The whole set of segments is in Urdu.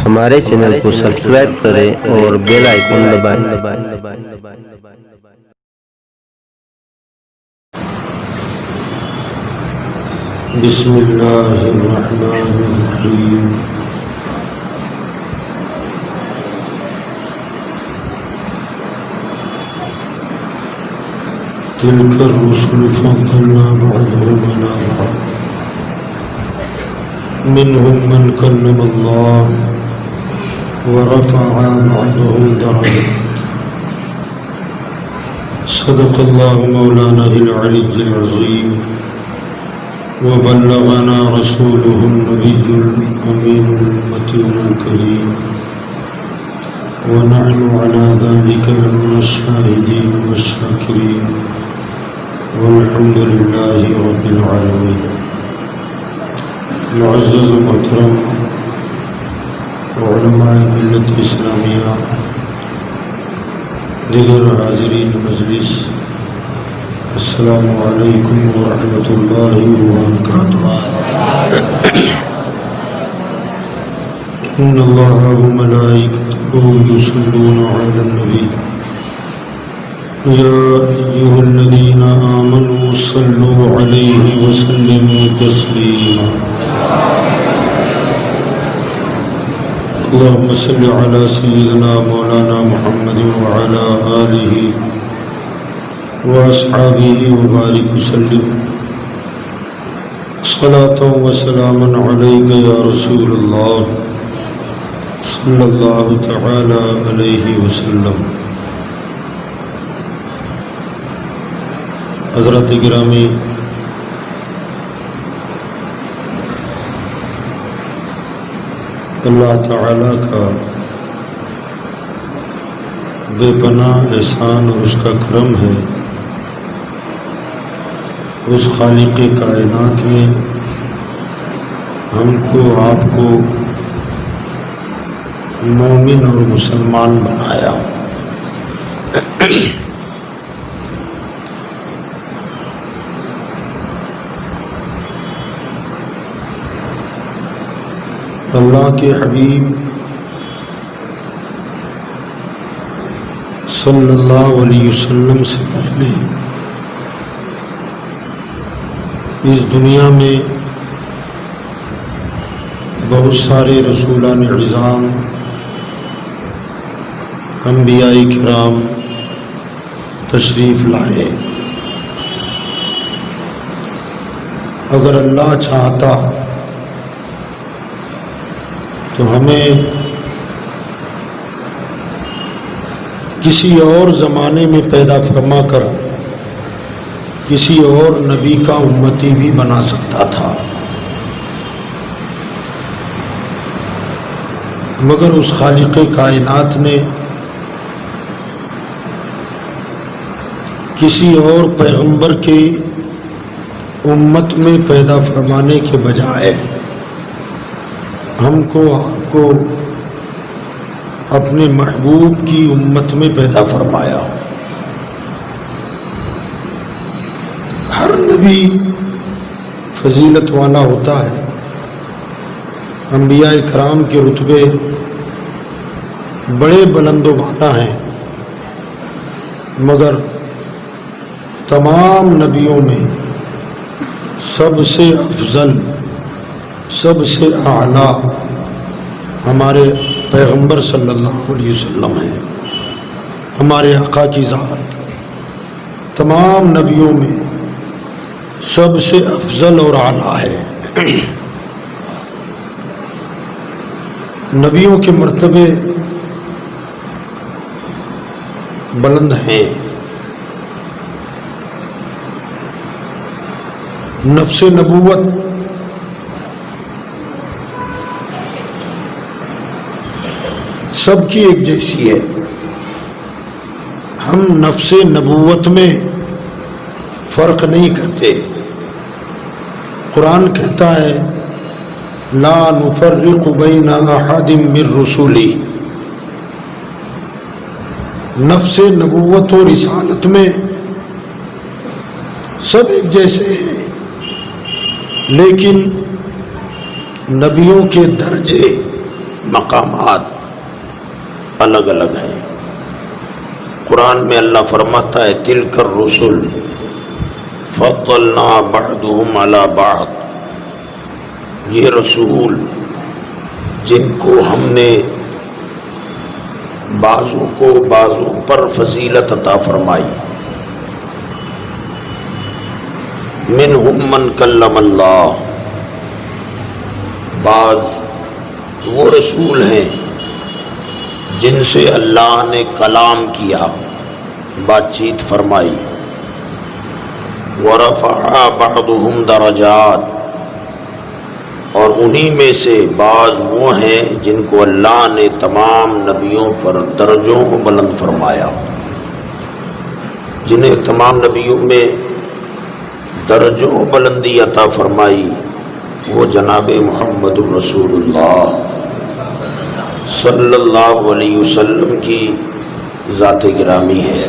ہمارے چینل کو سبسکرائب کریں اور بیل آئیکن دبائیں۔ بسم اللہ الرحمن الرحیم۔ تلک الرسل فضلنا بعضهم على بعض منهم من كلم الله ورفع بعضهم درجات صدق الله مولانا العلي العظيم وبلغنا رسوله النبي الأمين المتين الكريم ونحن على ذلك من الشاهدين والشاكرين والحمد لله رب العالمين۔ معزز محترم علماء ملت اسلامیہ، دیگر حاضرین مجلس، السلام علیکم ورحمۃ اللہ وبرکاتہ۔ ان اللہ وملائکتہ یصلون علی النبی یا ایھا الذین آمنوا صلوا علیہ وسلموا تسلیما۔ اللهم صل على سيدنا مولانا محمد وعلى آله وأصحابه وبارك وسلم صلاة وسلاما عليك يا رسول الله صلى الله تعالى عليه وسلم۔ حضرات گرامی، اللہ تعالیٰ کا بے پناہ احسان اور اس کا کرم ہے، اس خالق کائنات نے ہم کو آپ کو مومن اور مسلمان بنایا۔ اللہ کے حبیب صلی اللہ علیہ وسلم سے پہلے اس دنیا میں بہت سارے رسولان اعظام، انبیاء کرام تشریف لائے۔ اگر اللہ چاہتا تو ہمیں کسی اور زمانے میں پیدا فرما کر کسی اور نبی کا امتی بھی بنا سکتا تھا، مگر اس خالق کائنات نے کسی اور پیغمبر کی امت میں پیدا فرمانے کے بجائے ہم کو آپ کو اپنے محبوب کی امت میں پیدا فرمایا۔ ہر نبی فضیلت والا ہوتا ہے، انبیاء کرام کے رتبے بڑے بلند و بالا ہیں، مگر تمام نبیوں میں سب سے افضل، سب سے اعلیٰ ہمارے پیغمبر صلی اللہ علیہ وسلم ہیں۔ ہمارے آقا کی ذات تمام نبیوں میں سب سے افضل اور اعلیٰ ہے۔ نبیوں کے مرتبے بلند ہیں۔ نفس نبوت سب کی ایک جیسی ہے، ہم نفس نبوت میں فرق نہیں کرتے۔ قرآن کہتا ہے لا نفرق بین احد من رسولی، نفس نبوت و رسالت میں سب ایک جیسے ہیں، لیکن نبیوں کے درجے مقامات الگ الگ ہیں۔ قرآن میں اللہ فرماتا ہے تلک الرسل فضلنا بعضهم علی بعض، یہ رسول جن کو ہم نے بعضوں کو بعضوں پر فضیلت عطا فرمائی، منہم من کلم اللہ، بعض وہ رسول ہیں جن سے اللہ نے کلام کیا، بات چیت فرمائی، ورفع بعضهم درجات، اور انہی میں سے بعض وہ ہیں جن کو اللہ نے تمام نبیوں پر درجوں کو بلند فرمایا، جنہیں تمام نبیوں میں درجوں بلندی عطا فرمائی، وہ جناب محمد الرسول اللہ صلی اللہ علیہ وسلم کی ذات گرامی ہے۔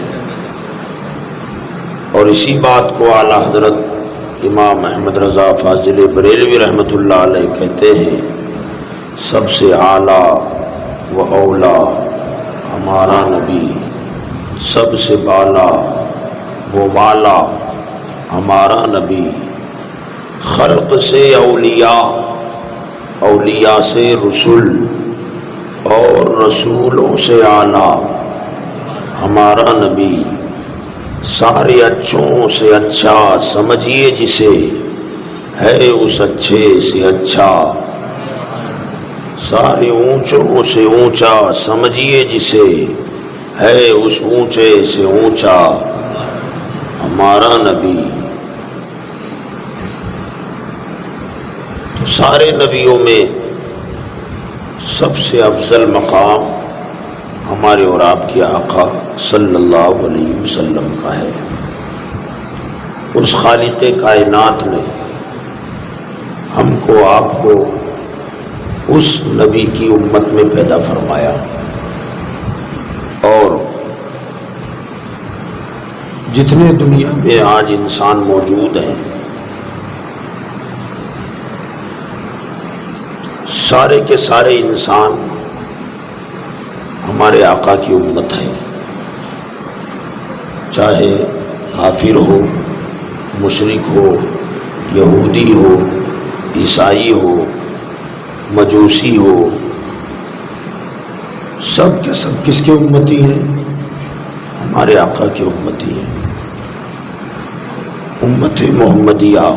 اور اسی بات کو اعلیٰ حضرت امام احمد رضا فاضل بریلوی رحمۃ اللہ علیہ کہتے ہیں، سب سے اعلیٰ و اولا ہمارا نبی، سب سے بالا و والا ہمارا نبی، خلق سے اولیاء، اولیاء سے رسول، اور رسولوں سے اعلیٰ ہمارا نبی، سارے اچھوں سے اچھا سمجھیے جسے، ہے اس اچھے سے اچھا، سارے اونچوں سے اونچا سمجھیے جسے، ہے اس اونچے سے اونچا ہمارا نبی۔ تو سارے نبیوں میں سب سے افضل مقام ہمارے اور آپ کے آقا صلی اللہ علیہ وسلم کا ہے۔ اس خالق کائنات نے ہم کو آپ کو اس نبی کی امت میں پیدا فرمایا، اور جتنے دنیا میں آج انسان موجود ہیں سارے کے سارے انسان ہمارے آقا کی امت ہے، چاہے کافر ہو، مشرک ہو، یہودی ہو، عیسائی ہو، مجوسی ہو، سب کے سب کس کے امتی ہیں؟ ہمارے آقا کی امتی ہیں۔ امت محمدیہ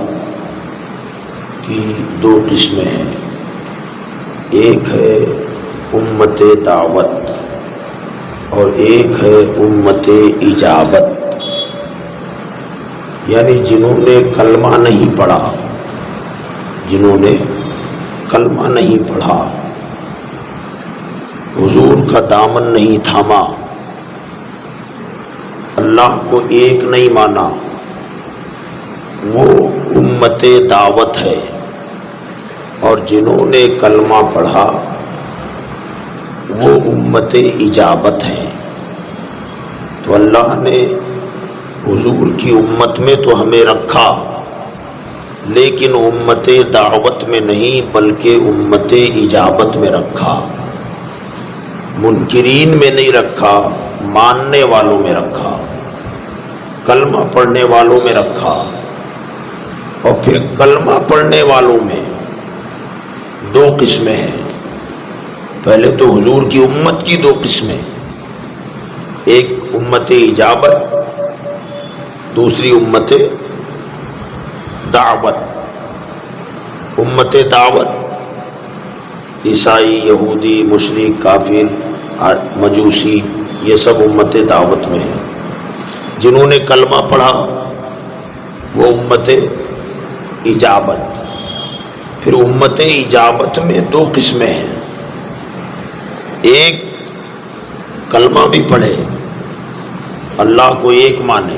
کی دو قسمیں ہیں، ایک ہے امت دعوت اور ایک ہے امت اجابت، یعنی جنہوں نے کلمہ نہیں پڑھا، جنہوں نے کلمہ نہیں پڑھا، حضور کا دامن نہیں تھاما، اللہ کو ایک نہیں مانا، وہ امت دعوت ہے۔ اور جنہوں نے کلمہ پڑھا وہ امت اجابت ہے۔ تو اللہ نے حضور کی امت میں تو ہمیں رکھا، لیکن امت دعوت میں نہیں بلکہ امت اجابت میں رکھا، منکرین میں نہیں رکھا، ماننے والوں میں رکھا، کلمہ پڑھنے والوں میں رکھا۔ اور پھر کلمہ پڑھنے والوں میں دو قسمیں ہیں، پہلے تو حضور کی امت کی دو قسمیں، ایک امت اجابت، دوسری امت دعوت۔ امت دعوت عیسائی، یہودی، مشرک، کافر، مجوسی، یہ سب امت دعوت میں ہیں۔ جنہوں نے کلمہ پڑھا وہ امت اجابت۔ پھر امت اجابت میں دو قسمیں ہیں، ایک کلمہ بھی پڑھے، اللہ کو ایک مانے،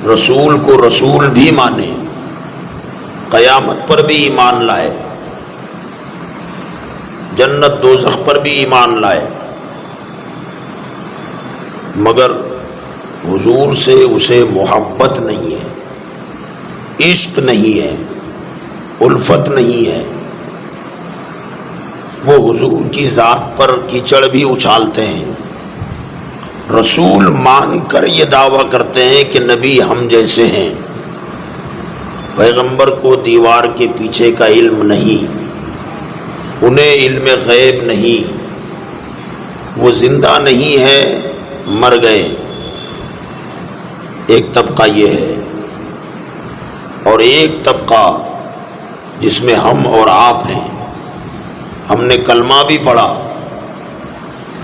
رسول کو رسول بھی مانے، قیامت پر بھی ایمان لائے، جنت دوزخ پر بھی ایمان لائے، مگر حضور سے اسے محبت نہیں ہے، عشق نہیں ہے، الفت نہیں ہے، وہ حضور کی ذات پر کیچڑ بھی اچھالتے ہیں، رسول مان کر یہ دعویٰ کرتے ہیں کہ نبی ہم جیسے ہیں۔ پیغمبر کو دیوار کے پیچھے کا علم نہیں، انہیں علم غیب نہیں، وہ زندہ نہیں ہے، مر گئے۔ ایک طبقہ یہ ہے، اور ایک طبقہ جس میں ہم اور آپ ہیں۔ ہم نے کلمہ بھی پڑھا،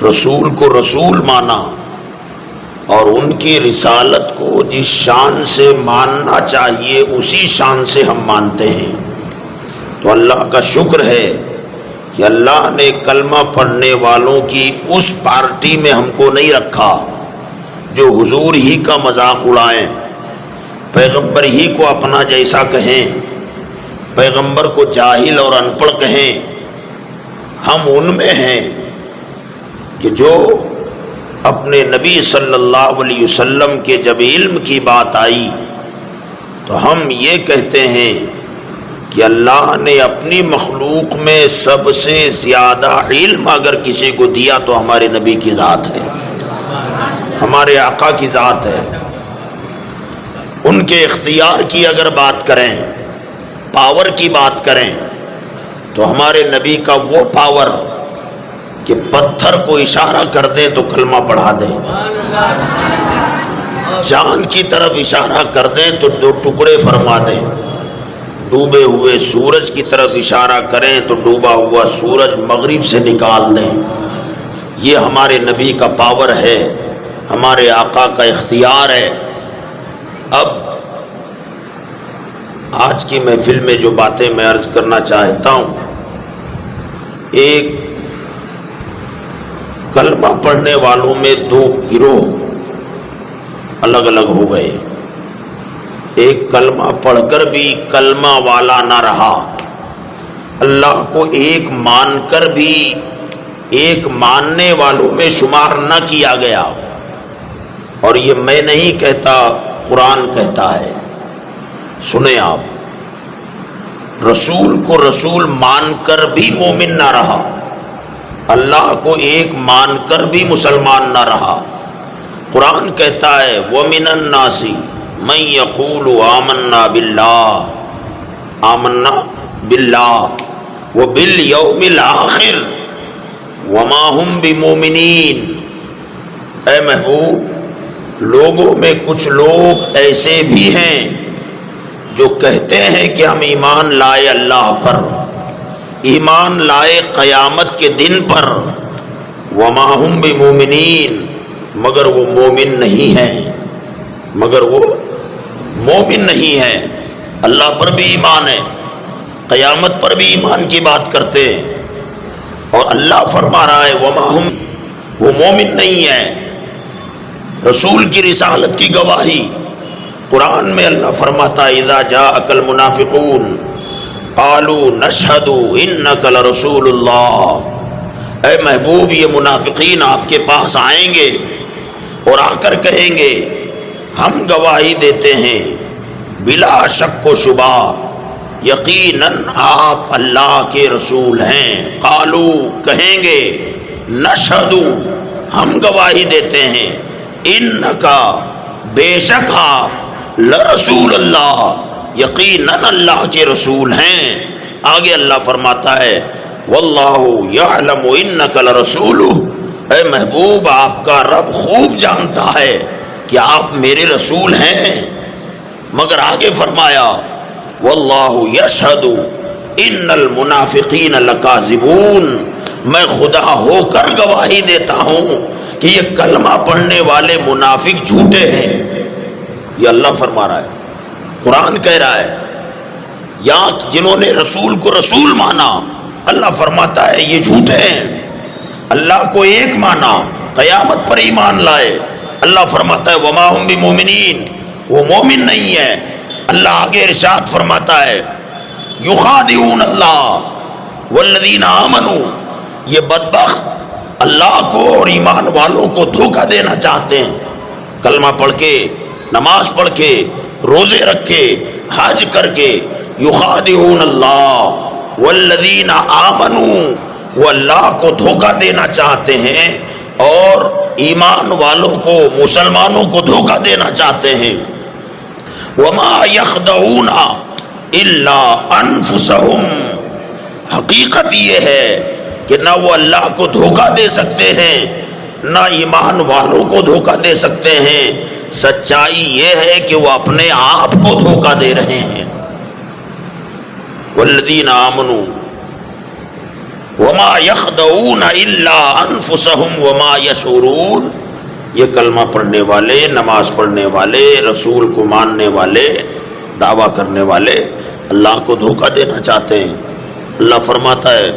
رسول کو رسول مانا، اور ان کی رسالت کو جس شان سے ماننا چاہیے اسی شان سے ہم مانتے ہیں۔ تو اللہ کا شکر ہے کہ اللہ نے کلمہ پڑھنے والوں کی اس پارٹی میں ہم کو نہیں رکھا جو حضور ہی کا مذاق اڑائیں، پیغمبر ہی کو اپنا جیسا کہیں، پیغمبر کو جاہل اور ان پڑھ کہیں۔ ہم ان میں ہیں کہ جو اپنے نبی صلی اللہ علیہ وسلم کے جب علم کی بات آئی تو ہم یہ کہتے ہیں کہ اللہ نے اپنی مخلوق میں سب سے زیادہ علم اگر کسی کو دیا تو ہمارے نبی کی ذات ہے، ہمارے آقا کی ذات ہے۔ ان کے اختیار کی اگر بات کریں، پاور کی بات کریں، تو ہمارے نبی کا وہ پاور کہ پتھر کو اشارہ کر دیں تو کلمہ پڑھا دیں، چاند کی طرف اشارہ کر دیں تو 2 ٹکڑے فرما دیں، ڈوبے ہوئے سورج کی طرف اشارہ کریں تو ڈوبا ہوا سورج مغرب سے نکال دیں۔ یہ ہمارے نبی کا پاور ہے، ہمارے آقا کا اختیار ہے۔ اب آج کی محفل میں جو باتیں میں عرض کرنا چاہتا ہوں، ایک کلمہ پڑھنے والوں میں 2 گروہ الگ الگ ہو گئے۔ ایک کلمہ پڑھ کر بھی کلمہ والا نہ رہا، اللہ کو ایک مان کر بھی ایک ماننے والوں میں شمار نہ کیا گیا۔ اور یہ میں نہیں کہتا، قرآن کہتا ہے، سنیں آپ، رسول کو رسول مان کر بھی مومن نہ رہا، اللہ کو ایک مان کر بھی مسلمان نہ رہا۔ قرآن کہتا ہے وَمِنَ النَّاسِ مَن يَقُولُ آمَنَّا بِاللَّهِ آمَنَّا بِاللَّهِ وَبِالْيَوْمِ الْآخِرِ وَمَا هُمْ بِمُؤْمِنِينَ۔ اے محبوب، لوگوں میں کچھ لوگ ایسے بھی ہیں جو کہتے ہیں کہ ہم ایمان لائے اللہ پر، ایمان لائے قیامت کے دن پر، وما ہم بمومنین، مگر وہ مومن نہیں ہیں، مگر وہ مومن نہیں ہیں۔ اللہ پر بھی ایمان ہے، قیامت پر بھی ایمان کی بات کرتے ہیں، اور اللہ فرما رہا ہے وما ہم، وہ مومن نہیں ہیں۔ رسول کی رسالت کی گواہی قرآن میں اللہ فرماتا ہے اذا جاءک المنافقون قالوا نشہد انک لرسول اللہ۔ اے محبوب، یہ منافقین آپ کے پاس آئیں گے اور آ کر کہیں گے ہم گواہی دیتے ہیں بلا شک و شبہ، یقیناً آپ اللہ کے رسول ہیں۔ قالو، کہیں گے، نشہد، ہم گواہی دیتے ہیں، انکا، بے شک آپ، لرسول اللہ، یقیناً اللہ کے رسول ہیں۔ آگے اللہ فرماتا ہے واللہ یعلم انک لرسولہ، اے محبوب آپ کا رب خوب جانتا ہے کہ آپ میرے رسول ہیں، مگر آگے فرمایا واللہ یشہد ان المنافقین لکاذبون، میں خدا ہو کر گواہی دیتا ہوں کہ یہ کلمہ پڑھنے والے منافق جھوٹے ہیں۔ یہ اللہ فرما رہا ہے، قرآن کہہ رہا ہے، یا جنہوں نے رسول کو رسول مانا، اللہ فرماتا ہے یہ جھوٹے ہیں۔ اللہ کو ایک مانا، قیامت پر ایمان لائے، اللہ فرماتا ہے وما ہم بمومنین، وہ مومن نہیں ہے۔ اللہ آگے ارشاد فرماتا ہے یخادعون اللہ والذین آمنوا، یہ بدبخت اللہ کو اور ایمان والوں کو دھوکہ دینا چاہتے ہیں. کلمہ پڑھ کے، نماز پڑھ کے، روزے رکھ کے، حج کر کے، یخادعون اللہ والذین آمنوا، وہ اللہ کو دھوکہ دینا چاہتے ہیں اور ایمان والوں کو، مسلمانوں کو دھوکہ دینا چاہتے ہیں. وما یخدعون الا انفسہم، حقیقت یہ ہے کہ نہ وہ اللہ کو دھوکہ دے سکتے ہیں نہ ایمان والوں کو دھوکہ دے سکتے ہیں. سچائی یہ ہے کہ وہ اپنے آپ کو دھوکہ دے رہے ہیں. والذین آمنوا وما یخدعون الا انفسہم وما یشعرون، یہ کلمہ پڑھنے والے، نماز پڑھنے والے، رسول کو ماننے والے، دعویٰ کرنے والے اللہ کو دھوکہ دینا چاہتے ہیں. اللہ فرماتا ہے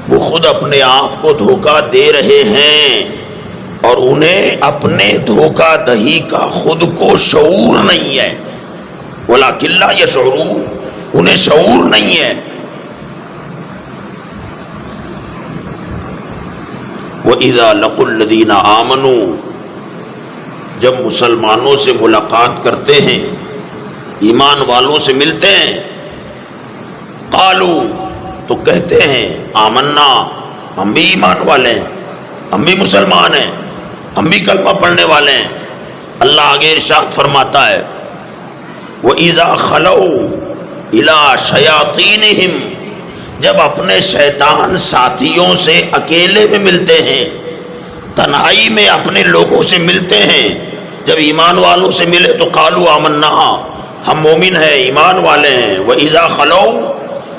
وہ خود اپنے آپ کو دھوکہ دے رہے ہیں اور انہیں اپنے دھوکہ دہی کا خود کو شعور نہیں ہے. وَلَٰكِن لَّا يَشْعُرُونَ، انہیں شعور نہیں ہے. وَإِذَا لَقُوا الَّذِينَ آمَنُوا، جب مسلمانوں سے ملاقات کرتے ہیں، ایمان والوں سے ملتے ہیں، قالوا، تو کہتے ہیں آمنا، ہم بھی ایمان والے ہیں، ہم بھی مسلمان ہیں، ہم بھی کلمہ پڑھنے والے ہیں. اللہ آگے ارشاد فرماتا ہے وَإِذَا خَلَوْا إِلَىٰ شَيَاطِينِهِمْ، جب اپنے شیطان ساتھیوں سے اکیلے میں ملتے ہیں، تنہائی میں اپنے لوگوں سے ملتے ہیں. جب ایمان والوں سے ملے تو قالوا آمنا، ہم مومن ہیں، ایمان والے ہیں. وَإِذَا خَلَوْا،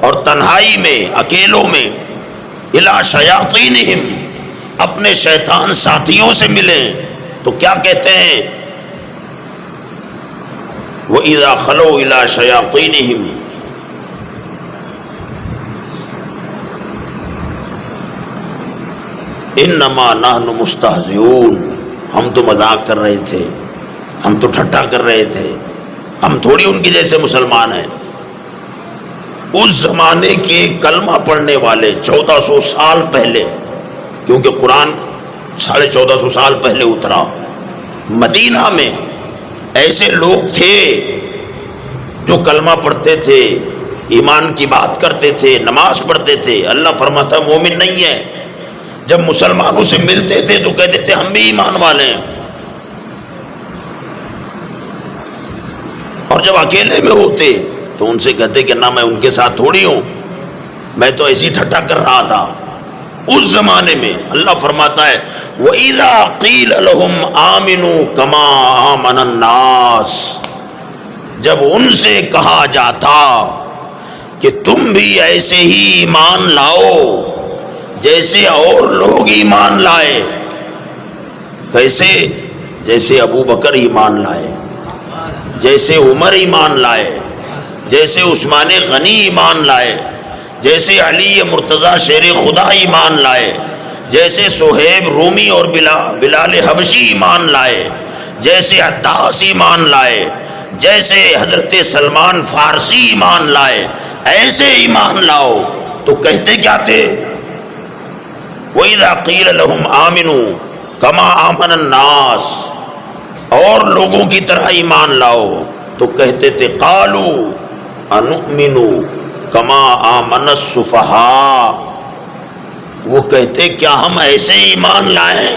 اور تنہائی میں، اکیلوں میں، اِلَىٰ شَيَاطِينِهِمْ، اپنے شیطان ساتھیوں سے ملیں تو کیا کہتے ہیں؟ وَإِذَا خَلَوْا إِلَىٰ شَيَاطِينِهِمْ إِنَّمَا نَحْنُ مُسْتَهْزِئُونَ، ہم تو مذاق کر رہے تھے، ہم تو ٹھٹا کر رہے تھے، ہم تھوڑی ان کے جیسے مسلمان ہیں. اس زمانے کے کلمہ پڑھنے والے 1400 سال پہلے، کیونکہ قرآن 1450 سال پہلے اترا، مدینہ میں ایسے لوگ تھے جو کلمہ پڑھتے تھے، ایمان کی بات کرتے تھے، نماز پڑھتے تھے. اللہ فرماتا مومن نہیں ہے. جب مسلمانوں سے ملتے تھے تو کہتے تھے ہم بھی ایمان والے ہیں، اور جب اکیلے میں ہوتے تو ان سے کہتے کہ نہ میں ان کے ساتھ تھوڑی ہوں، میں تو ایسی ٹھٹا کر رہا تھا. اس زمانے میں اللہ فرماتا ہے وَإِذَا قِيلَ لَهُمْ آمِنُوا كَمَا آمَنَ النَّاسِ، جب ان سے کہا جاتا کہ تم بھی ایسے ہی ایمان لاؤ جیسے اور لوگ ایمان لائے. کیسے؟ جیسے ابو بکر ایمان لائے، جیسے عمر ایمان لائے، جیسے عثمان غنی ایمان لائے، جیسے علی مرتضی شیر خدا ایمان لائے، جیسے صہیب رومی اور بلال حبشی ایمان لائے، جیسے عطاس ایمان لائے، جیسے حضرت سلمان فارسی ایمان لائے، ایسے ایمان لاؤ. تو کہتے کیا تھے؟ وَإِذَا قِيلَ لَهُمْ آمِنُوا كَمَا آمَنَ النَّاسِ، اور لوگوں کی طرح ایمان لاؤ. تو کہتے تھے قَالُوا أَنُؤْمِنُوا كَمَا آمَنَ السُّفَهَاءُ، وہ کہتے کیا ہم ایسے ایمان لائیں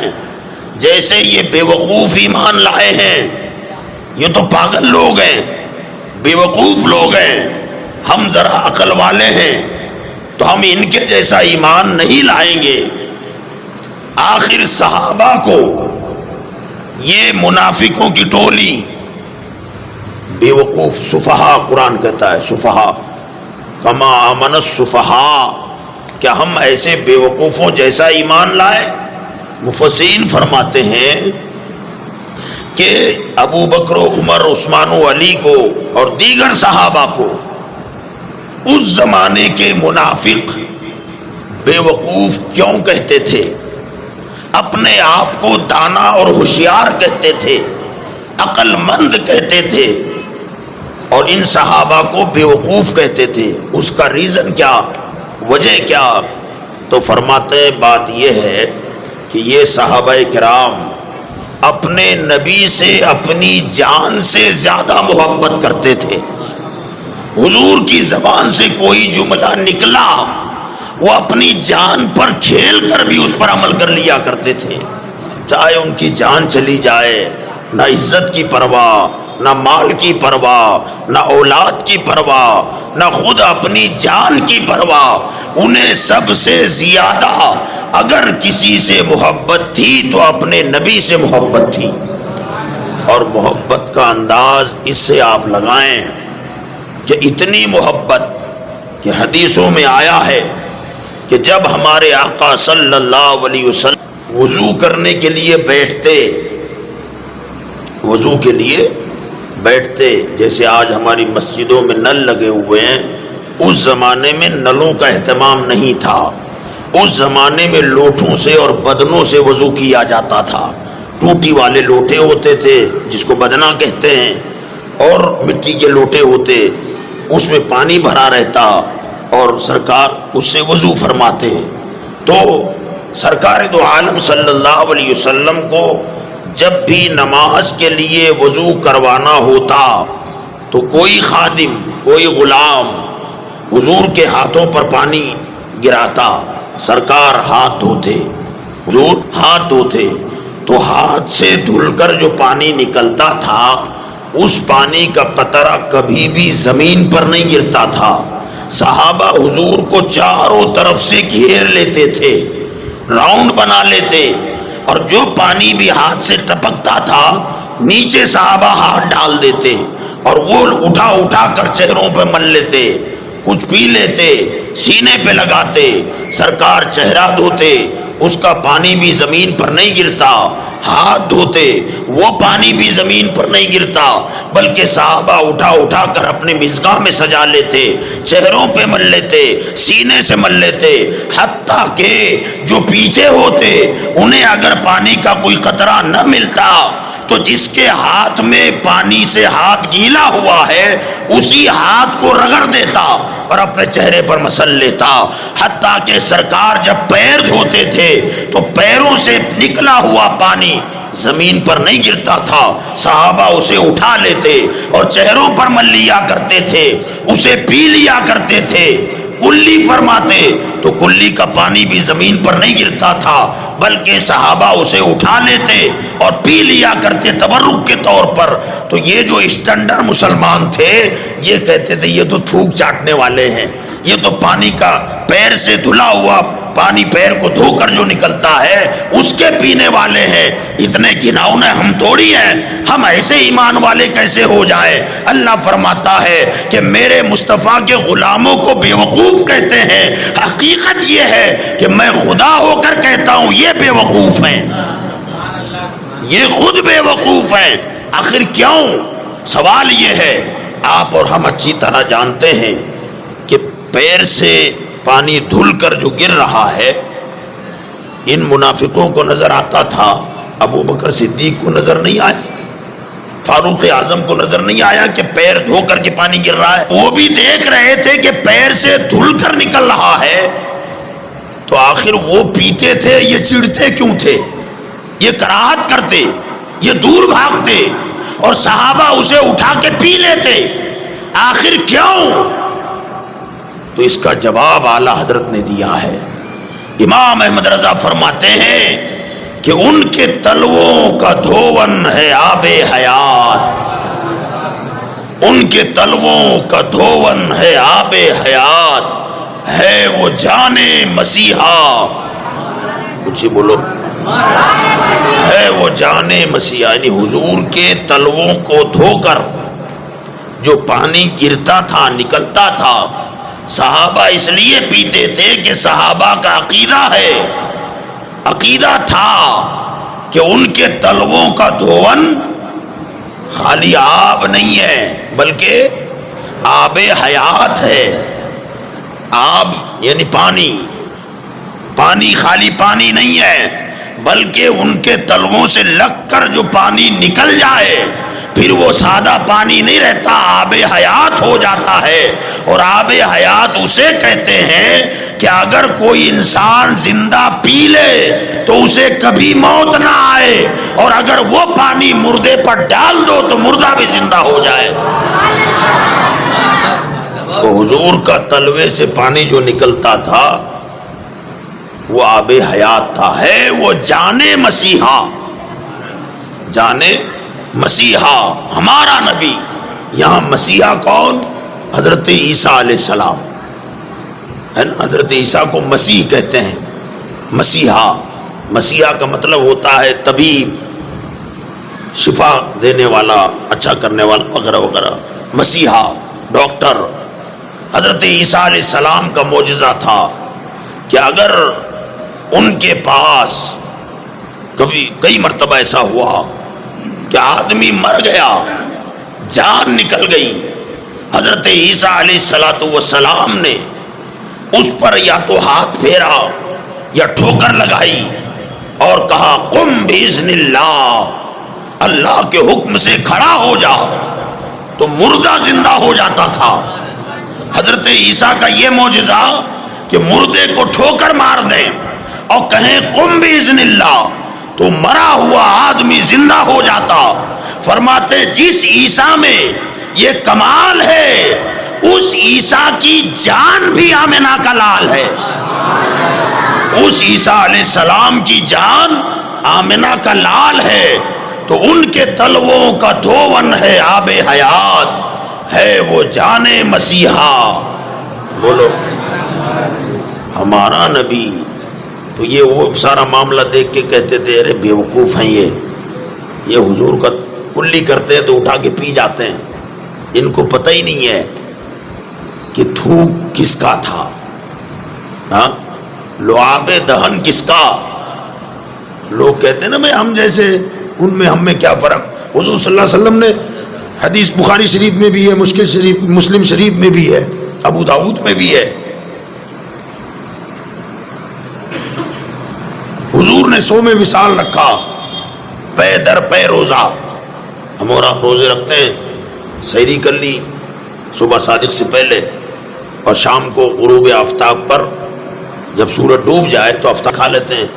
جیسے یہ بے وقوف ایمان لائے ہیں؟ یہ تو پاگل لوگ ہیں، بے وقوف لوگ ہیں، ہم ذرا عقل والے ہیں تو ہم ان کے جیسا ایمان نہیں لائیں گے. آخر صحابہ کو یہ منافقوں کی ٹولی بے وقوف، سفہا قرآن کہتا ہے، سفہا کما آمن السفہا، کیا ہم ایسے بے وقوفوں جیسا ایمان لائے؟ مفسرین فرماتے ہیں کہ ابو بکر و عمر، عثمان و علی کو اور دیگر صحابہ کو اس زمانے کے منافق بے وقوف کیوں کہتے تھے؟ اپنے آپ کو دانا اور ہوشیار کہتے تھے، عقل مند کہتے تھے، اور ان صحابہ کو بے وقوف کہتے تھے. اس کا ریزن کیا، وجہ کیا؟ تو فرماتے بات یہ ہے کہ یہ صحابہ کرام اپنے نبی سے اپنی جان سے زیادہ محبت کرتے تھے. حضور کی زبان سے کوئی جملہ نکلا وہ اپنی جان پر کھیل کر بھی اس پر عمل کر لیا کرتے تھے، چاہے ان کی جان چلی جائے. نہ عزت کی پرواہ، نہ مال کی پرواہ، نہ اولاد کی پرواہ، نہ خود اپنی جان کی پرواہ. انہیں سب سے زیادہ اگر کسی سے محبت تھی تو اپنے نبی سے محبت تھی. اور محبت کا انداز اس سے آپ لگائیں کہ اتنی محبت کہ حدیثوں میں آیا ہے کہ جب ہمارے آقا صلی اللہ علیہ وسلم وضو کرنے کے لیے بیٹھتے، جیسے آج ہماری مسجدوں میں نل لگے ہوئے ہیں، اس زمانے میں نلوں کا اہتمام نہیں تھا. اس زمانے میں لوٹوں سے اور بدنوں سے وضو کیا جاتا تھا. ٹوٹی والے لوٹے ہوتے تھے جس کو بدنا کہتے ہیں، اور مٹی کے لوٹے ہوتے، اس میں پانی بھرا رہتا اور سرکار اس سے وضو فرماتے. تو سرکار دو عالم صلی اللہ علیہ وسلم کو جب بھی نماز کے لیے وضو کروانا ہوتا تو کوئی خادم، کوئی غلام حضور کے ہاتھوں پر پانی گراتا، سرکار ہاتھ دھوتے، حضور ہاتھ دھوتے، تو ہاتھ سے دھل کر جو پانی نکلتا تھا اس پانی کا قطرہ کبھی بھی زمین پر نہیں گرتا تھا. صحابہ حضور کو چاروں طرف سے گھیر لیتے تھے، راؤنڈ بنا لیتے، اور جو پانی بھی ہاتھ سے ٹپکتا تھا نیچے صحابہ ہاتھ ڈال دیتے اور وہ اٹھا اٹھا کر چہروں پہ مل لیتے، کچھ پی لیتے، سینے پہ لگاتے، سرکار چہرہ دھوتے، اس کا پانی بھی زمین پر نہیں گرتا، ہاتھ دھوتے، وہ پانی بھی زمین پر نہیں گرتا، بلکہ صحابہ اٹھا اٹھا کر اپنے مزگاں میں سجا لیتے، چہروں پہ مل لیتے، سینے سے مل لیتے، حتیٰ کہ جو پیچھے ہوتے انہیں اگر پانی کا کوئی قطرہ نہ ملتا تو جس کے ہاتھ میں پانی سے ہاتھ گیلا ہوا ہے اسی ہاتھ کو رگڑ دیتا اور اپنے چہرے پر مسل لیتا. حتیٰ کہ سرکار جب پیر دھوتے تھے تو پیروں سے نکلا ہوا پانی زمین پر نہیں گرتا تھا، صحابہ اسے اٹھا لیتے اور چہروں پر مل لیا کرتے تھے، اسے پی لیا کرتے تھے. کلی فرماتے تو کلی کا پانی بھی زمین پر نہیں گرتا تھا بلکہ صحابہ اسے اٹھا لیتے اور پی لیا کرتے تبرک کے طور پر. تو یہ جو اسٹینڈرڈ مسلمان تھے یہ کہتے تھے یہ تو تھوک چاٹنے والے ہیں، یہ تو پانی کا پیر سے دھلا ہوا پانی پیر کو دھو کر جو نکلتا ہے اس کے پینے والے ہیں. اتنے گھناؤنے ہم تھوڑی ہیں، ہم ایسے ایمان والے کیسے ہو جائیں. اللہ فرماتا ہے کہ میرے مصطفیٰ کے غلاموں کو بے وقوف کہتے ہیں، حقیقت یہ ہے کہ میں خدا ہو کر کہتا ہوں یہ بے وقوف ہیں، یہ خود بے وقوف ہیں. آخر کیوں؟ سوال یہ ہے، آپ اور ہم اچھی طرح جانتے ہیں کہ پیر سے پانی دھل کر جو گر رہا ہے ان منافقوں کو نظر آتا تھا، ابو بکر صدیق کو نظر نہیں آیا، فاروق اعظم کو نظر نہیں آیا کہ پیر دھو کر کے پانی گر رہا ہے. وہ بھی دیکھ رہے تھے کہ پیر سے دھل کر نکل رہا ہے، تو آخر وہ پیتے تھے، یہ چڑھتے کیوں تھے، یہ کراہت کرتے، یہ دور بھاگتے اور صحابہ اسے اٹھا کے پی لیتے. آخر کیوں؟ تو اس کا جواب اعلی حضرت نے دیا ہے. امام احمد رضا فرماتے ہیں کہ ان کے تلووں کا دھون ہے آب حیات، ان کے تلووں کا دھون ہے آب حیات، ہے وہ جانے مسیحا، کچھ ہی بولو، ہے وہ جانے مسیحا. یعنی حضور کے تلووں کو دھو کر جو پانی گرتا تھا نکلتا تھا صحابہ اس لیے پیتے تھے کہ صحابہ کا عقیدہ ہے، عقیدہ تھا کہ ان کے تلووں کا دھون خالی آب نہیں ہے بلکہ آب حیات ہے. آب یعنی پانی، پانی خالی پانی نہیں ہے بلکہ ان کے تلووں سے لگ کر جو پانی نکل جائے پھر وہ سادہ پانی نہیں رہتا، آب حیات ہو جاتا ہے. اور آب حیات اسے کہتے ہیں کہ اگر کوئی انسان زندہ پی لے تو اسے کبھی موت نہ آئے، اور اگر وہ پانی مردے پر ڈال دو تو مردہ بھی زندہ ہو جائے. تو حضور کا تلوے سے پانی جو نکلتا تھا وہ آب حیات تھا. ہے وہ جانے مسیحا، جانے مسیحا ہمارا نبی. یہاں مسیحا کون؟ حضرت عیسیٰ علیہ السلام ہے نا. حضرت عیسیٰ کو مسیح کہتے ہیں. مسیحا، مسیحا کا مطلب ہوتا ہے طبیب، شفا دینے والا، اچھا کرنے والا وغیرہ وغیرہ. مسیحا ڈاکٹر. حضرت عیسیٰ علیہ السلام کا معجزہ تھا کہ اگر ان کے پاس کبھی کئی مرتبہ ایسا ہوا کہ آدمی مر گیا، جان نکل گئی، حضرت عیسیٰ علیہ السلام نے اس پر یا تو ہاتھ پھیرا یا ٹھوکر لگائی اور کہا قم باذن اللہ، اللہ کے حکم سے کھڑا ہو جا، تو مردہ زندہ ہو جاتا تھا. حضرت عیسیٰ کا یہ معجزہ کہ مردے کو ٹھوکر مار دیں اور کہیں قم باذن اللہ تو مرا ہوا آدمی زندہ ہو جاتا. فرماتے جس عیسیٰ میں یہ کمال ہے اس عیسیٰ کی جان بھی آمنہ کا لال ہے. اس عیسیٰ علیہ السلام کی جان آمنہ کا لال ہے، تو ان کے تلووں کا دھون ہے آب حیات. ہے وہ جانے مسیحا. بولو ہمارا نبی. تو یہ وہ سارا معاملہ دیکھ کے کہتے تھے ارے بیوقوف ہیں یہ حضور کا کلی کرتے ہیں تو اٹھا کے پی جاتے ہیں. ان کو پتہ ہی نہیں ہے کہ تھوک کس کا تھا، ہاں لعاب دہن کس کا. لوگ کہتے ہیں نا بھائی ہم جیسے ان میں ہم میں کیا فرق. حضور صلی اللہ علیہ وسلم نے حدیث بخاری شریف میں بھی ہے، مشکل شریف، مسلم شریف میں بھی ہے، ابو داؤد میں بھی ہے. حضور نے 100 وصال رکھا، پے در پے روزہ. ہم اور آپ روزے رکھتے ہیں، سحری کر لی صبح صادق سے پہلے، اور شام کو غروب آفتاب پر جب سورج ڈوب جائے تو افطار کھا لیتے ہیں.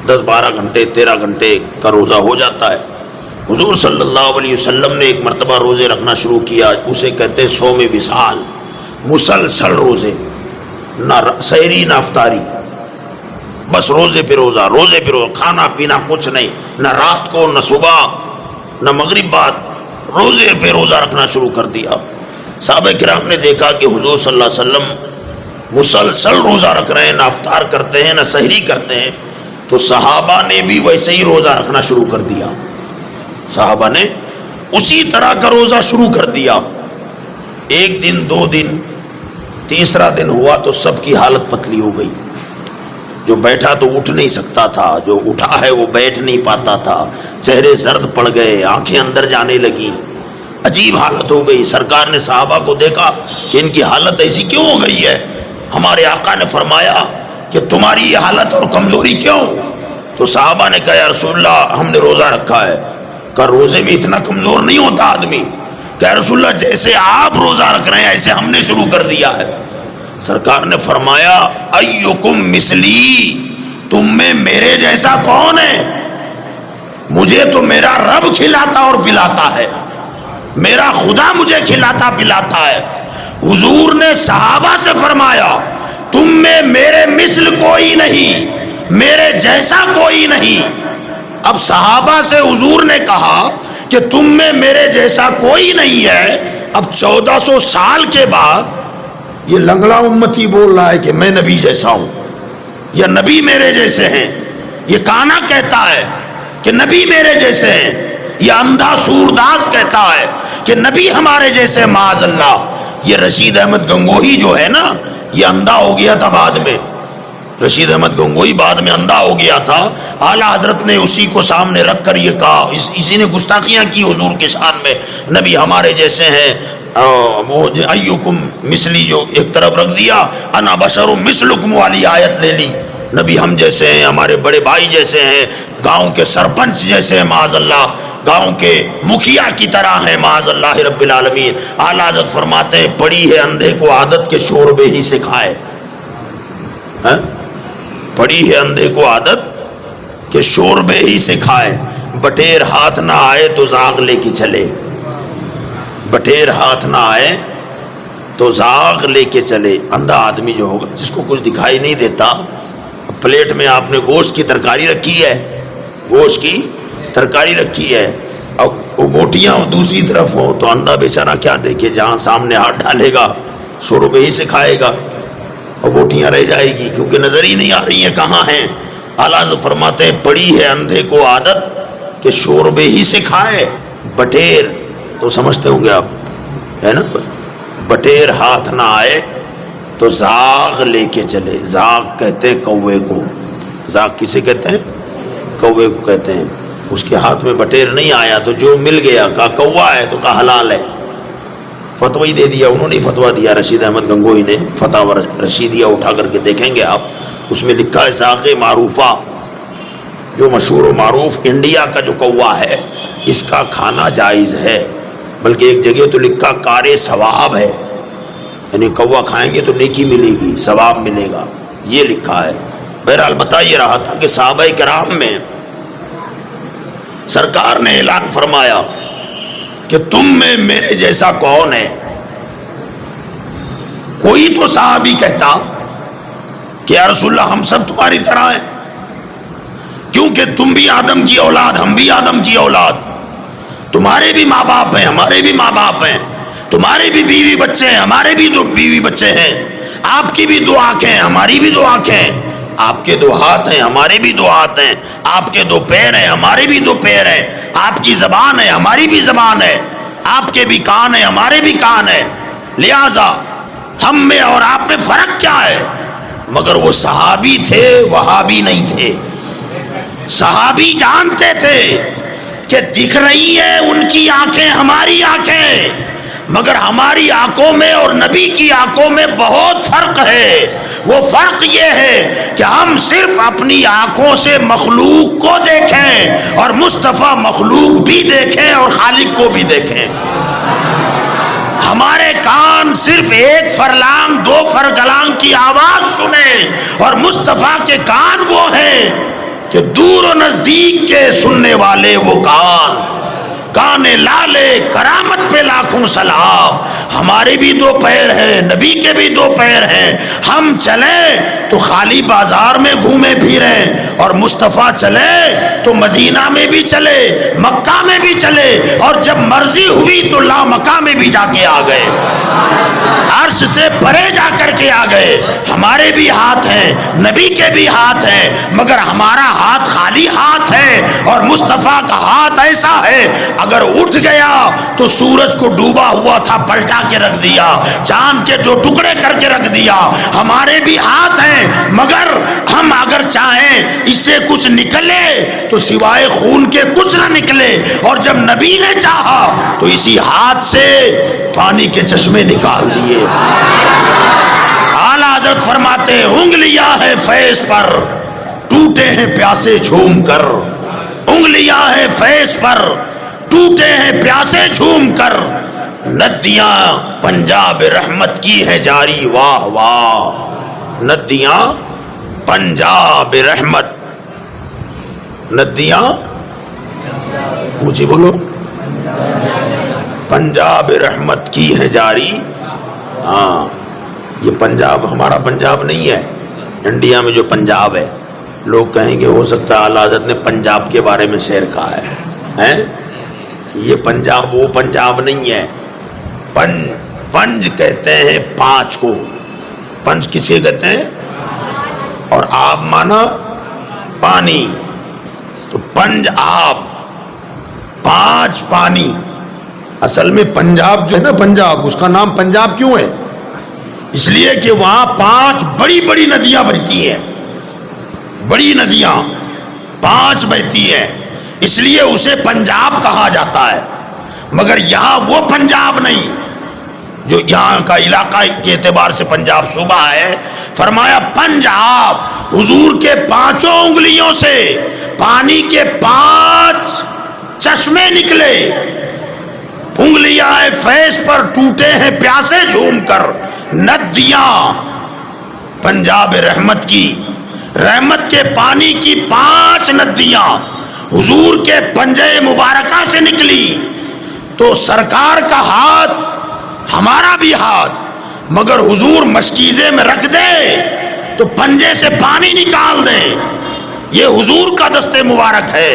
10-12 گھنٹے 13 گھنٹے کا روزہ ہو جاتا ہے. حضور صلی اللہ علیہ وسلم نے ایک مرتبہ روزے رکھنا شروع کیا، اسے کہتے 100 وصال. مسلسل روزے، نہ سحری نہ افطاری، بس روزے پہ روزہ، روزے پہ روزہ، کھانا پینا کچھ نہیں، نہ رات کو نہ صبح نہ مغرب بعد، روزے پہ روزہ رکھنا شروع کر دیا. صحابہ کرام نے دیکھا کہ حضور صلی اللہ علیہ وسلم مسلسل روزہ رکھ رہے ہیں، نہ افطار کرتے ہیں نہ سحری کرتے ہیں، تو صحابہ نے بھی ویسے ہی روزہ رکھنا شروع کر دیا. صحابہ نے اسی طرح کا روزہ شروع کر دیا. 1 دن 2 دن، تیسرا دن ہوا تو سب کی حالت پتلی ہو گئی. جو بیٹھا تو اٹھ نہیں سکتا تھا، جو اٹھا ہے وہ بیٹھ نہیں پاتا تھا، چہرے زرد پڑ گئے، آنکھیں اندر جانے لگی، عجیب حالت ہو گئی. سرکار نے صحابہ کو دیکھا کہ ان کی حالت ایسی کیوں ہو گئی ہے. ہمارے آقا نے فرمایا کہ تمہاری یہ حالت اور کمزوری کیوں؟ تو صحابہ نے کہا یا رسول اللہ ہم نے روزہ رکھا ہے. کہا روزے میں اتنا کمزور نہیں ہوتا آدمی. کہ رسول اللہ جیسے آپ روزہ رکھ رہے ہیں ایسے ہم نے شروع کر دیا ہے. سرکار نے فرمایا ایکم مثلی، تم میں میرے جیسا کون ہے؟ مجھے تو میرا رب کھلاتا اور پلاتا ہے، میرا خدا مجھے کھلاتا پلاتا ہے. حضور نے صحابہ سے فرمایا تم میں میرے مثل کوئی نہیں، میرے جیسا کوئی نہیں. اب صحابہ سے حضور نے کہا کہ تم میں میرے جیسا کوئی نہیں ہے. اب 1400 سال کے بعد یہ لنگڑا امتی بول رہا ہے کہ میں نبی جیسا ہوں یا نبی میرے جیسے ہیں. یہ کانا کہتا ہے کہ نبی میرے جیسے ہیں. یہ اندھا سورداس کہتا ہے کہ نبی ہمارے جیسے معاذ اللہ. یہ رشید احمد گنگوہی جو ہے نا یہ اندھا ہو گیا تھا بعد میں. رشید احمد گنگوہی بعد میں اندھا ہو گیا تھا. اعلیٰ حضرت نے اسی کو سامنے رکھ کر یہ کہا، اسی نے گستاخیاں کی حضور کے شان میں، نبی ہمارے جیسے ہیں. ایکم مثلی جو ایک طرف رکھ دیا، انا بشر مثلکم والی آیت لے لی. نبی ہم جیسے ہیں، ہمارے بڑے بھائی جیسے ہیں، گاؤں کے سرپنچ جیسے ہیں معاذ اللہ، گاؤں کے مکھیا کی طرح ہیں معاذ اللہ رب العالمین۔ اعلیٰ حضرت فرماتے ہیں پڑی ہے اندھے کو عادت کے شوربے ہی سکھائے، پڑی ہے اندھے کو عادت کہ شوربے ہی سکھائے، بٹیر ہاتھ نہ آئے تو زاغ لے کے چلے، بٹیر ہاتھ نہ آئے تو زاغ لے کے چلے۔ اندھا آدمی جو ہوگا جس کو کچھ دکھائی نہیں دیتا، پلیٹ میں آپ نے گوشت کی ترکاری رکھی ہے، گوشت کی ترکاری رکھی ہے، اور وہ بوٹیاں دوسری طرف ہو تو اندھا بیچارہ کیا دیکھے، جہاں سامنے ہاتھ ڈالے گا شوربے ہی سکھائے گا اور بوٹیاں رہ جائے گی کیونکہ نظر ہی نہیں آ رہی ہیں کہاں ہیں۔ اعلیٰ حضرت فرماتے ہیں پڑی ہے اندھے کو عادت کہ شوربے ہی سکھائے، بٹیر تو سمجھتے ہوں گے آپ، ہے نا، بٹیر ہاتھ نہ آئے تو زاغ لے کے چلے۔ زاغ کہتے ہیں کوے کو، زاغ کسے کہتے ہیں؟ کوے کو کہتے ہیں۔ اس کے ہاتھ میں بٹیر نہیں آیا تو جو مل گیا، کہا کوا ہے تو کہا حلال ہے، فتوی ہی دے دیا۔ انہوں نے فتویٰ دیا، رشید احمد گنگوئی نے فتاوی رشیدیہ اٹھا کر کے دیکھیں گے آپ، اس میں لکھا ہے زاغ معروفہ، جو مشہور و معروف انڈیا کا جو کوا ہے، اس کا کھانا جائز ہے، بلکہ ایک جگہ تو لکھا کارے ثواب ہے، یعنی کوا کھائیں گے تو نیکی ملے گی، ثواب ملے گا، یہ لکھا ہے۔ بہرحال بتا یہ رہا تھا کہ صحابہ کرام میں سرکار نے اعلان فرمایا کہ تم میں میرے جیسا کون ہے؟ کوئی تو صحابی کہتا کہ یا رسول اللہ ہم سب تمہاری طرح ہیں، کیونکہ تم بھی آدم کی اولاد، ہم بھی آدم کی اولاد، تمہارے بھی ماں باپ ہیں، ہمارے بھی ماں باپ ہیں، تمہارے بھی بیوی بچے ہیں، ہمارے بھی دو بیوی بچے ہیں، آپ کی بھی دو آنکھیں ہیں، ہماری بھی دو آنکھیں، آپ کے دو ہاتھ ہیں، ہمارے بھی دو ہاتھ ہیں، آپ کے دو پیر ہیں، ہمارے بھی دو پیر ہیں، آپ کی زبان ہے، ہماری بھی زبان ہے، آپ کے بھی کان ہیں، ہمارے بھی کان ہیں، لہذا ہم میں اور آپ میں فرق کیا ہے؟ مگر وہ صحابی تھے، وہابی نہیں تھے۔ صحابی جانتے تھے کہ دکھ رہی ہیں ان کی آنکھیں، ہماری آنکھیں، مگر ہماری آنکھوں میں اور نبی کی آنکھوں میں بہت فرق ہے۔ وہ فرق یہ ہے کہ ہم صرف اپنی آنکھوں سے مخلوق کو دیکھیں اور مصطفیٰ مخلوق بھی دیکھیں اور خالق کو بھی دیکھیں۔ ہمارے کان صرف ایک فرلانگ دو فرگلانگ کی آواز سنیں، اور مصطفیٰ کے کان وہ ہیں کہ دور و نزدیک کے سننے والے وہ کان لالے، کرامت پہ لاکھوں سلام۔ ہمارے بھی دو پیر ہیں، نبی کے بھی دو پیر ہیں، ہم چلیں تو خالی بازار میں گھومے پھریں، اور مصطفیٰ چلے تو مدینہ میں بھی چلے، مکہ میں بھی چلے، اور جب مرضی ہوئی تو لامکہ میں بھی جا کے آ گئے، عرش سے پرے جا کر کے آ گئے۔ ہمارے بھی ہاتھ ہیں، نبی کے بھی ہاتھ ہیں، مگر ہمارا ہاتھ خالی ہاتھ ہے، اور مصطفیٰ کا ہاتھ ایسا ہے اگر اٹھ گیا تو سورج کو ڈوبا ہوا تھا پلٹا کے رکھ دیا، چاند کے دو ٹکڑے کر کے رکھ دیا۔ ہمارے بھی ہاتھ ہیں، مگر ہم اگر چاہیں اس سے کچھ نکلے تو سوائے خون کے کچھ نہ نکلے، اور جب نبی نے چاہا تو اسی ہاتھ سے پانی کے چشمے نکال دیے۔ اعلیٰ حضرت فرماتے ہیں انگلیاں ہیں فیض پر، ٹوٹے ہیں پیاسے جھوم کر، انگلیاں ہیں فیض پر، ٹوٹے ہیں پیاسے جھوم کر، ندیاں پنجاب رحمت کی ہے جاری، واہ واہ، ندیاں پنجاب رحمت، ندیاں مجھے بولو، پنجاب رحمت کی ہے جاری۔ ہاں یہ پنجاب ہمارا پنجاب نہیں ہے، انڈیا میں جو پنجاب ہے، لوگ کہیں گے ہو سکتا ہے اعلیٰ حضرت نے پنجاب کے بارے میں شعر کہا ہے، یہ پنجاب وہ پنجاب نہیں ہے۔ پنج کہتے ہیں پانچ کو، پنج کسے کہتے ہیں؟ اور آب مانا پانی، تو پنج آب، پانچ پانی۔ اصل میں پنجاب جو ہے نا، پنجاب اس کا نام پنجاب کیوں ہے؟ اس لیے کہ وہاں پانچ بڑی بڑی ندیاں بہتی ہیں، بڑی ندیاں پانچ بہتی ہیں، اس لیے اسے پنجاب کہا جاتا ہے۔ مگر یہاں وہ پنجاب نہیں، جو یہاں کا علاقہ کے اعتبار سے پنجاب صوبہ ہے، فرمایا پنجاب حضور کے 5 انگلیوں سے پانی کے 5 چشمے نکلے، انگلیاں فیض پر ٹوٹے ہیں پیاسے جھوم کر، ندیاں پنجاب رحمت کی، رحمت کے پانی کی 5 ندیاں حضور کے پنجے مبارکہ سے نکلی۔ تو سرکار کا ہاتھ ہمارا بھی ہاتھ، مگر حضور مشکیزے میں رکھ دے تو پنجے سے پانی نکال دے، یہ حضور کا دست مبارک ہے،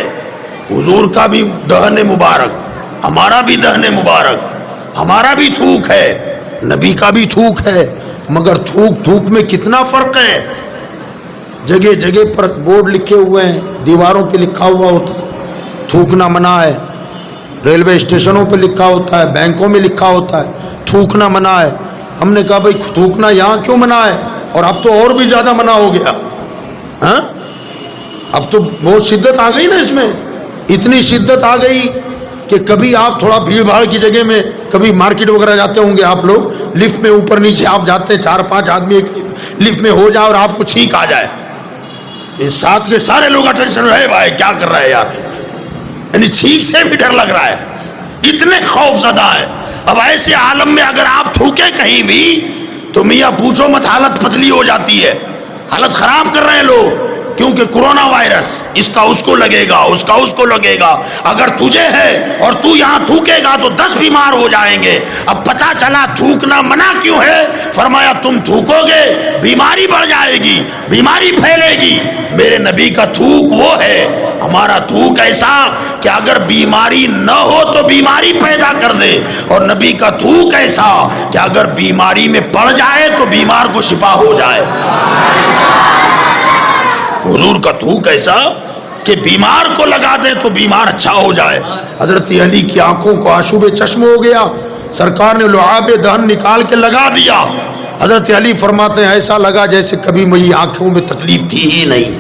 حضور کا بھی دہن مبارک، ہمارا بھی دہن مبارک، ہمارا بھی تھوک ہے، نبی کا بھی تھوک ہے، مگر تھوک میں کتنا فرق ہے۔ جگہ جگہ پر بورڈ لکھے ہوئے ہیں، دیواروں پہ لکھا ہوا ہوتا ہے تھوکنا منع ہے، ریلوے اسٹیشنوں پہ لکھا ہوتا ہے، بینکوں میں لکھا ہوتا ہے تھوکنا منع ہے۔ ہم نے کہا بھائی تھوکنا یہاں کیوں منع ہے؟ اور اب تو اور بھی زیادہ منع ہو گیا، ہاں اب تو بہت شدت آ گئی نا اس میں، اتنی شدت آ گئی کہ کبھی آپ تھوڑا بھیڑ بھاڑ کی جگہ میں، کبھی مارکیٹ وغیرہ جاتے ہوں گے آپ لوگ، لفٹ میں اوپر نیچے آپ جاتے ہیں، 4-5 آدمی ایک لفٹ میں ہو جائے اور آپ کو چھینک آ جائے، اس ساتھ کے سارے لوگ اٹینشن ہے بھائی کیا کر رہا ہے یار، یعنی چھینک سے بھی ڈر لگ رہا ہے، اتنے خوف زدہ ہے۔ اب ایسے عالم میں اگر آپ تھوکیں کہیں بھی تو میاں پوچھو مت، حالت پتلی ہو جاتی ہے، حالت خراب کر رہے ہیں لوگ، کیونکہ کورونا وائرس اس کا اس کو لگے گا، اس کا اس کو لگے گا، اگر تجھے ہے اور تو یہاں تھوکے گا تو 10 بیمار ہو جائیں گے۔ اب پتہ چلا تھوکنا منع کیوں ہے، فرمایا تم تھوکو گے بیماری بڑھ جائے گی، بیماری پھیلے گی۔ میرے نبی کا تھوک وہ ہے، ہمارا تھوک ایسا کہ اگر بیماری نہ ہو تو بیماری پیدا کر دے، اور نبی کا تھوک ایسا کہ اگر بیماری میں پڑ جائے تو بیمار کو شفا ہو جائے۔ حضور کا تھوک ایسا کہ بیمار کو لگا دے تو بیمار اچھا ہو جائے۔ حضرت علی کی آنکھوں کو آشوب چشم ہو گیا، سرکار نے لعاب دہن نکال کے لگا دیا، حضرت علی فرماتے ہیں ایسا لگا جیسے کبھی میری آنکھوں میں تکلیف تھی ہی نہیں،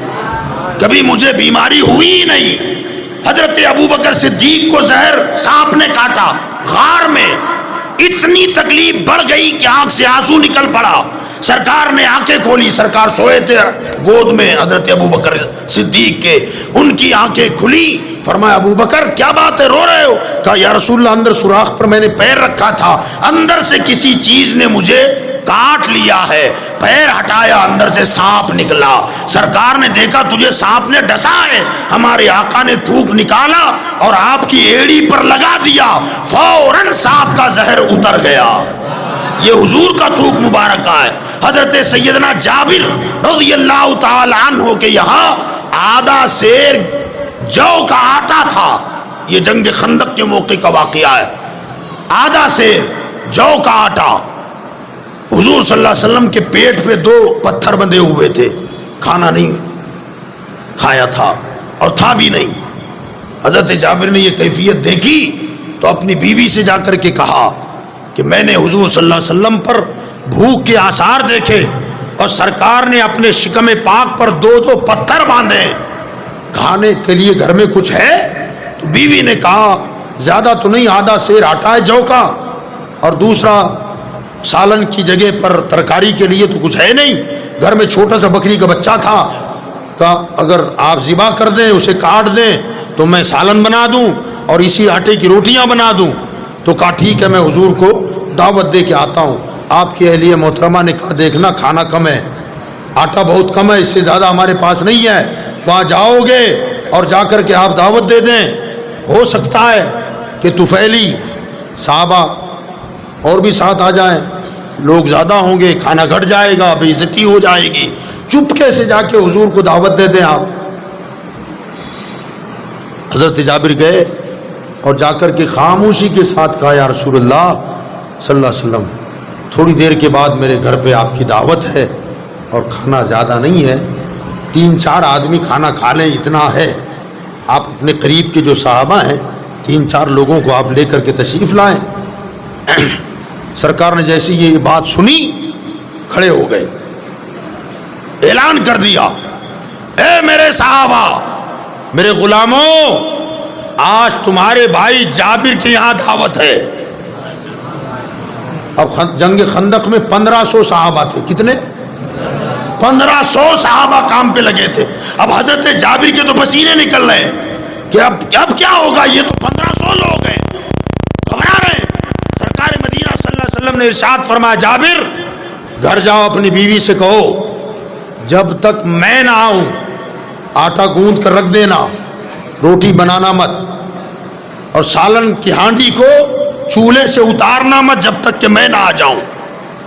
کبھی مجھے بیماری ہوئی ہی نہیں۔ حضرت ابوبکر صدیق کو زہر سانپ نے کاٹا غار میں، اتنی تکلیف بڑھ گئی کہ آنکھ سے آنسو نکل پڑا، سرکار نے آنکھیں کھولی، سرکار سوئے تھے گود میں حضرت ابوبکر صدیق کے، ان کی آنکھیں کھلی، فرمایا ابوبکر کیا بات ہے رو رہے ہو؟ کہا یا رسول اللہ اندر سوراخ پر میں نے پیر رکھا تھا، اندر سے کسی چیز نے مجھے کاٹ لیا ہے، پیر ہٹایا اندر سے سانپ نکلا، سرکار نے دیکھا تجھے سانپ نے ڈسا ہے، ہمارے آقا نے تھوک نکالا اور آپ کی ایڑی پر لگا دیا، فوراً سانپ کا زہر اتر گیا۔ یہ حضور کا تھوک مبارک ہے۔ حضرت سیدنا جابر رضی اللہ تعالی عنہ کے یہاں آدھا سیر جو کا آٹا تھا، یہ جنگ خندق کے موقع کا واقعہ ہے، آدھا سیر جو کا آٹا، حضور صلی اللہ علیہ وسلم کے پیٹ پہ 2 پتھر بندھے ہوئے تھے، کھانا نہیں کھایا تھا اور تھا بھی نہیں۔ حضرت جابر نے یہ کیفیت دیکھی تو اپنی بیوی سے جا کر کے کہا کہ میں نے حضور صلی اللہ علیہ وسلم پر بھوک کے آثار دیکھے اور سرکار نے اپنے شکم پاک پر 2 پتھر باندھے، کھانے کے لیے گھر میں کچھ ہے؟ تو بیوی نے کہا زیادہ تو نہیں، آدھا سیر آٹا ہے جو کا، اور دوسرا سالن کی جگہ پر ترکاری کے لیے تو کچھ ہے نہیں، گھر میں چھوٹا سا بکری کا بچہ تھا، کہا اگر آپ ذبح کر دیں اسے کاٹ دیں تو میں سالن بنا دوں اور اسی آٹے کی روٹیاں بنا دوں۔ تو کہا ٹھیک ہے میں حضور کو دعوت دے کے آتا ہوں۔ آپ کی اہلیہ محترمہ نے کہا دیکھنا کھانا کم ہے، آٹا بہت کم ہے، اس سے زیادہ ہمارے پاس نہیں ہے، وہاں جاؤ گے اور جا کر کے آپ دعوت دے دیں، ہو سکتا ہے کہ طفیلی صحابہ اور بھی ساتھ آ جائیں، لوگ زیادہ ہوں گے، کھانا گھٹ جائے گا، بے عزتی ہو جائے گی، چپکے سے جا کے حضور کو دعوت دے دیں آپ۔ حضرت جابر گئے اور جا کر کے خاموشی کے ساتھ کہا یا رسول اللہ صلی اللہ علیہ وسلم تھوڑی دیر کے بعد میرے گھر پہ آپ کی دعوت ہے اور کھانا زیادہ نہیں ہے، 3-4 آدمی کھانا کھا لیں اتنا ہے، آپ اپنے قریب کے جو صحابہ ہیں 3-4 لوگوں کو آپ لے کر کے تشریف لائیں۔ سرکار نے جیسی یہ بات سنی کھڑے ہو گئے، اعلان کر دیا اے میرے صحابہ، میرے غلاموں، آج تمہارے بھائی جابر کے یہاں دعوت ہے، اب جنگ خندق میں 1500 صحابہ تھے. کتنے؟ 1500 صحابہ کام پہ لگے تھے. اب حضرت جابر کے تو پسینے نکل رہے ہیں کہ اب کیا ہوگا، یہ تو 1500 لوگ ہیں، گھبرا رہے ہیں. سرکار مدینہ صلی اللہ علیہ وسلم نے ارشاد فرمایا، جابر گھر جاؤ، اپنی بیوی سے کہو جب تک میں نہ آؤں آٹا گوندھ کر رکھ دینا، روٹی بنانا مت، اور سالن کی ہانڈی کو چولہے سے اتارنا مت جب تک کہ میں نہ آ جاؤں.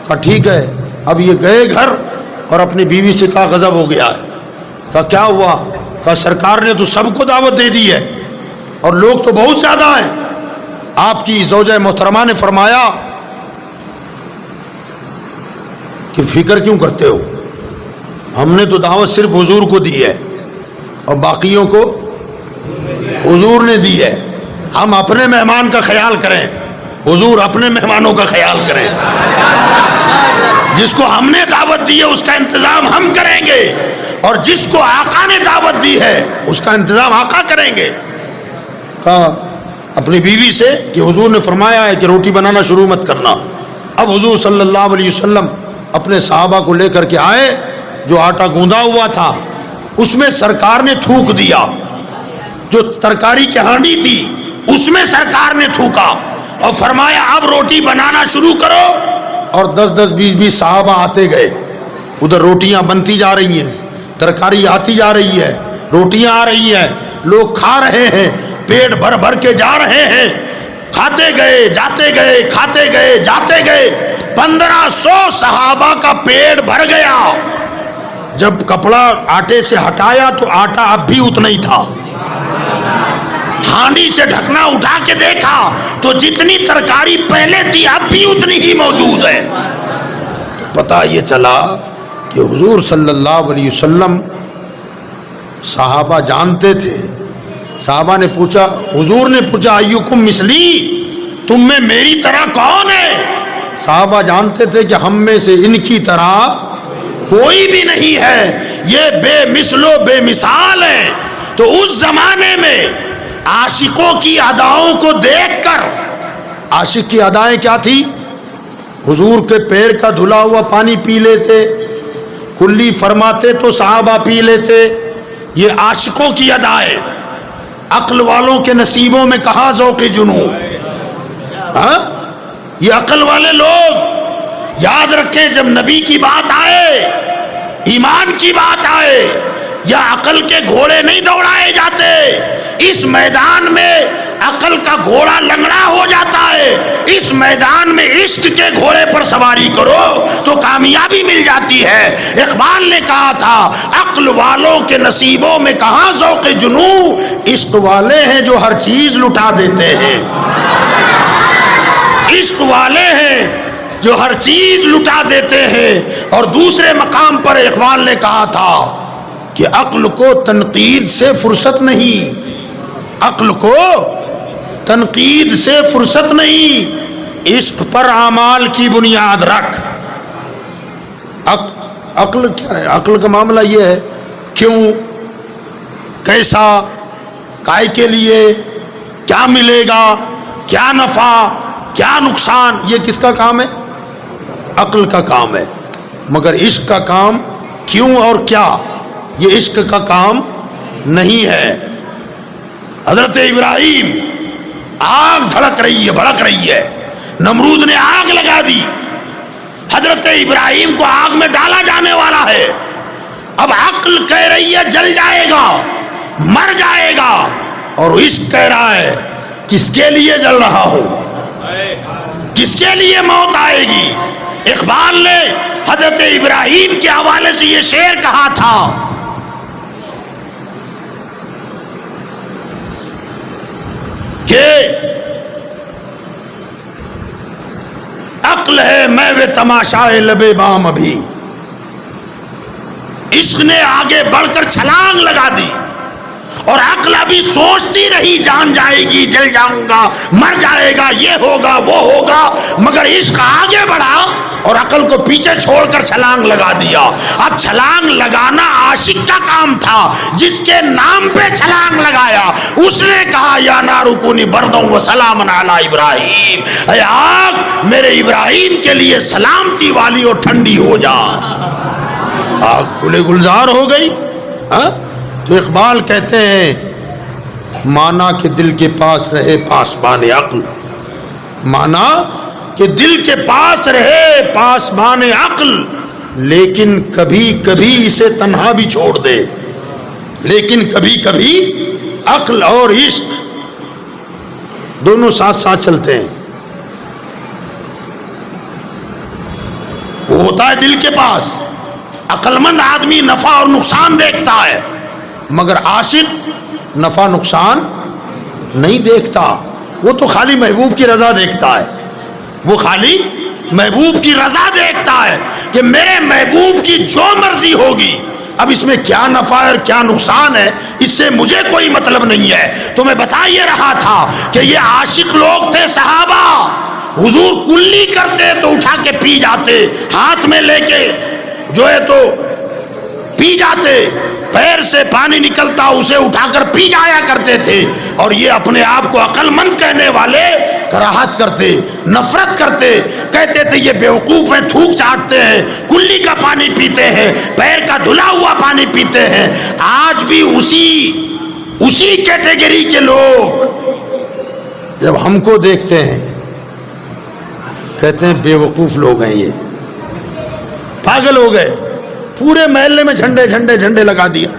کہا ٹھیک ہے. اب یہ گئے گھر اور اپنی بیوی سے کہا غضب ہو گیا ہے. کہا کیا ہوا؟ کہا سرکار نے تو سب کو دعوت دے دی ہے اور لوگ تو بہت زیادہ ہیں. آپ کی زوجہ محترمہ نے فرمایا کہ فکر کیوں کرتے ہو، ہم نے تو دعوت صرف حضور کو دی ہے اور باقیوں کو حضور نے دی ہے. ہم اپنے مہمان کا خیال کریں، حضور اپنے مہمانوں کا خیال کریں. جس کو ہم نے دعوت دی ہے اس کا انتظام ہم کریں گے، اور جس کو آقا نے دعوت دی ہے اس کا انتظام آقا کریں گے. کہا اپنی بیوی سے کہ حضور نے فرمایا ہے کہ روٹی بنانا شروع مت کرنا. اب حضور صلی اللہ علیہ وسلم اپنے صحابہ کو لے کر کے آئے. جو آٹا گوندا ہوا تھا اس میں سرکار نے تھوک دیا، جو ترکاری کی ہانڈی تھی اس میں سرکار نے تھوکا اور فرمایا اب روٹی بنانا شروع کرو. اور 10-10 20-20 صحابہ آتے گئے. ادھر روٹیاں بنتی جا رہی ہیں، ترکاری آتی جا رہی ہے، روٹیاں آ رہی ہیں، لوگ کھا رہے ہیں، پیٹ بھر بھر کے جا رہے ہیں. کھاتے گئے جاتے گئے، کھاتے گئے جاتے گئے. 1500 صحابہ کا پیٹ بھر گیا. جب کپڑا آٹے سے ہٹایا تو آٹا اب بھی اتنا ہی تھا. ہانڈی سے ڈھکنا اٹھا کے دیکھا تو جتنی ترکاری پہلے تھی اب بھی اتنی ہی موجود ہے. پتہ یہ چلا کہ حضور صلی اللہ علیہ وسلم صحابہ جانتے تھے. صحابہ نے پوچھا، حضور نے پوچھا ایکم مثلی، تم میں میری طرح کون ہے؟ صحابہ جانتے تھے کہ ہم میں سے ان کی طرح کوئی بھی نہیں ہے، یہ بے مثل و بے مثال ہے. تو اس زمانے میں عاشقوں کی اداؤں کو دیکھ کر، عاشق کی ادائیں کیا تھی؟ حضور کے پیر کا دھلا ہوا پانی پی لیتے، کلی فرماتے تو صحابہ پی لیتے. یہ عاشقوں کی ادائیں. عقل والوں کے نصیبوں میں کہاں ذوق جنوں. یہ عقل والے لوگ یاد رکھیں، جب نبی کی بات آئے، ایمان کی بات آئے، یا عقل کے گھوڑے نہیں دوڑائے جاتے. اس میدان میں عقل کا گھوڑا لنگڑا ہو جاتا ہے. اس میدان میں عشق کے گھوڑے پر سواری کرو تو کامیابی مل جاتی ہے. اقبال نے کہا تھا عقل والوں کے نصیبوں میں کہاں ذوق جنوں، عشق والے ہیں جو ہر چیز لٹا دیتے ہیں. عشق والے ہیں جو ہر چیز لٹا دیتے ہیں. اور دوسرے مقام پر اقبال نے کہا تھا کہ عقل کو تنقید سے فرصت نہیں، عقل کو تنقید سے فرصت نہیں، عشق پر اعمال کی بنیاد رکھ. عقل کیا ہے؟ عقل کا معاملہ یہ ہے کیوں، کیسا، کائے کے لیے، کیا ملے گا، کیا نفع، کیا نقصان، یہ کس کا کام ہے؟ عقل کا کام ہے. مگر عشق کا کام کیوں اور کیا، یہ عشق کا کام نہیں ہے. حضرت ابراہیم، آگ دھڑک رہی ہے، بھڑک رہی ہے، نمرود نے آگ لگا دی. حضرت ابراہیم کو آگ میں ڈالا جانے والا ہے. اب عقل کہہ رہی ہے جل جائے گا، مر جائے گا، اور عشق کہہ رہا ہے کس کے لیے جل رہا ہو، کس کے لیے موت آئے گی. اقبال نے حضرت ابراہیم کے حوالے سے یہ شعر کہا تھا کہ عقل ہے میں وہ تماشائے لبے بام ابھی. عشق نے آگے بڑھ کر چھلانگ لگا دی اور عقل ابھی سوچتی رہی جان جائے گی، جل جاؤں گا، مر جائے گا، یہ ہوگا وہ ہوگا، مگر عشق آگے بڑھا اور عقل کو پیچھے چھوڑ کر چھلانگ لگا دیا۔ اب چھلانگ لگانا عاشق کا کام تھا، جس کے نام پہ چھلانگ لگایا اس نے کہا یا نار کونی بردوں و سلام علی ابراہیم، اے آگ میرے ابراہیم کے لیے سلامتی والی اور ٹھنڈی ہو جا۔ آگ گلے گلزار ہو گئی۔ تو اقبال کہتے ہیں مانا کہ دل کے پاس رہے پاسبان عقل، مانا کہ دل کے پاس رہے پاسبان عقل، لیکن کبھی کبھی اسے تنہا بھی چھوڑ دے، لیکن کبھی کبھی عقل اور عشق دونوں ساتھ ساتھ چلتے ہیں۔ وہ ہوتا ہے دل کے پاس، عقل مند آدمی نفع اور نقصان دیکھتا ہے، مگر عاشق نفع نقصان نہیں دیکھتا، وہ تو خالی محبوب کی رضا دیکھتا ہے، وہ خالی محبوب کی رضا دیکھتا ہے کہ میرے محبوب کی جو مرضی ہوگی، اب اس میں کیا نفع اور کیا نقصان ہے اس سے مجھے کوئی مطلب نہیں ہے۔ تو میں بتا یہ رہا تھا کہ یہ عاشق لوگ تھے صحابہ، حضور کلی کرتے تو اٹھا کے پی جاتے، ہاتھ میں لے کے جو ہے تو پی جاتے، پیر سے پانی نکلتا اسے اٹھا کر پی جایا کرتے تھے، اور یہ اپنے آپ کو عقل مند کہنے والے کراہت کرتے، نفرت کرتے، کہتے تھے یہ بیوقوف ہیں، تھوک چاٹتے ہیں، کلی کا پانی پیتے ہیں، پیر کا دھلا ہوا پانی پیتے ہیں۔ آج بھی اسی کیٹیگری کے لوگ جب ہم کو دیکھتے ہیں کہتے ہیں بیوقوف لوگ ہیں، یہ پاگل ہو گئے، پورے محلے میں جھنڈے لگا دیا،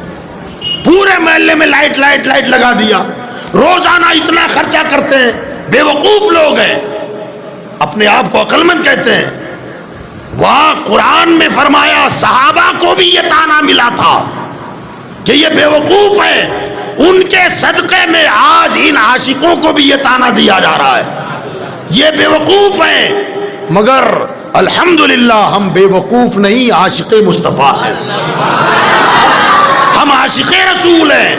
پورے محلے میں لائٹ لگا دیا، روزانہ اتنا خرچہ کرتے ہیں، بیوقوف لوگ ہیں، اپنے آپ کو عقل مند کہتے ہیں۔ وہاں قرآن میں فرمایا صحابہ کو بھی یہ طعنہ ملا تھا کہ یہ بیوقوف ہیں، ان کے صدقے میں آج ان عاشقوں کو بھی یہ طعنہ دیا جا رہا ہے، یہ بیوقوف ہیں، مگر الحمدللہ ہم بے وقوف نہیں، عاشق مصطفیٰ ہیں، ہم عاشق رسول ہیں۔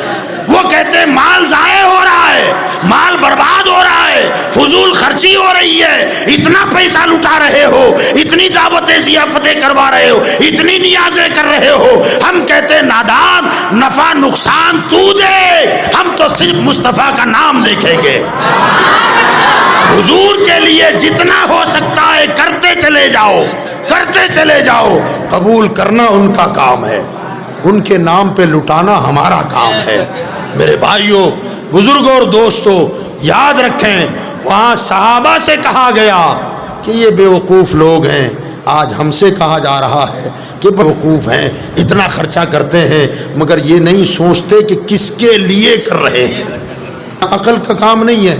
وہ کہتے ہیں مال ضائع ہو رہا ہے، مال برباد ہو رہا ہے، فضول خرچی ہو رہی ہے، اتنا پیسہ لٹا رہے ہو، اتنی دعوتیں ضیافتیں کروا رہے ہو، اتنی نیازیں کر رہے ہو۔ ہم کہتے ہیں نادان، نفع نقصان تو دے، ہم تو صرف مصطفیٰ کا نام دیکھیں گے۔ حضور کے لیے جتنا ہو سکتا ہے کرتے چلے جاؤ، کرتے چلے جاؤ، قبول کرنا ان کا کام ہے، ان کے نام پہ لٹانا ہمارا کام ہے۔ میرے بھائیوں، بزرگوں اور دوستوں، یاد رکھیں وہاں صحابہ سے کہا گیا کہ یہ بیوقوف لوگ ہیں، آج ہم سے کہا جا رہا ہے کہ بیوقوف ہیں، اتنا خرچہ کرتے ہیں مگر یہ نہیں سوچتے کہ کس کے لیے کر رہے ہیں۔ عقل کا کام نہیں ہے،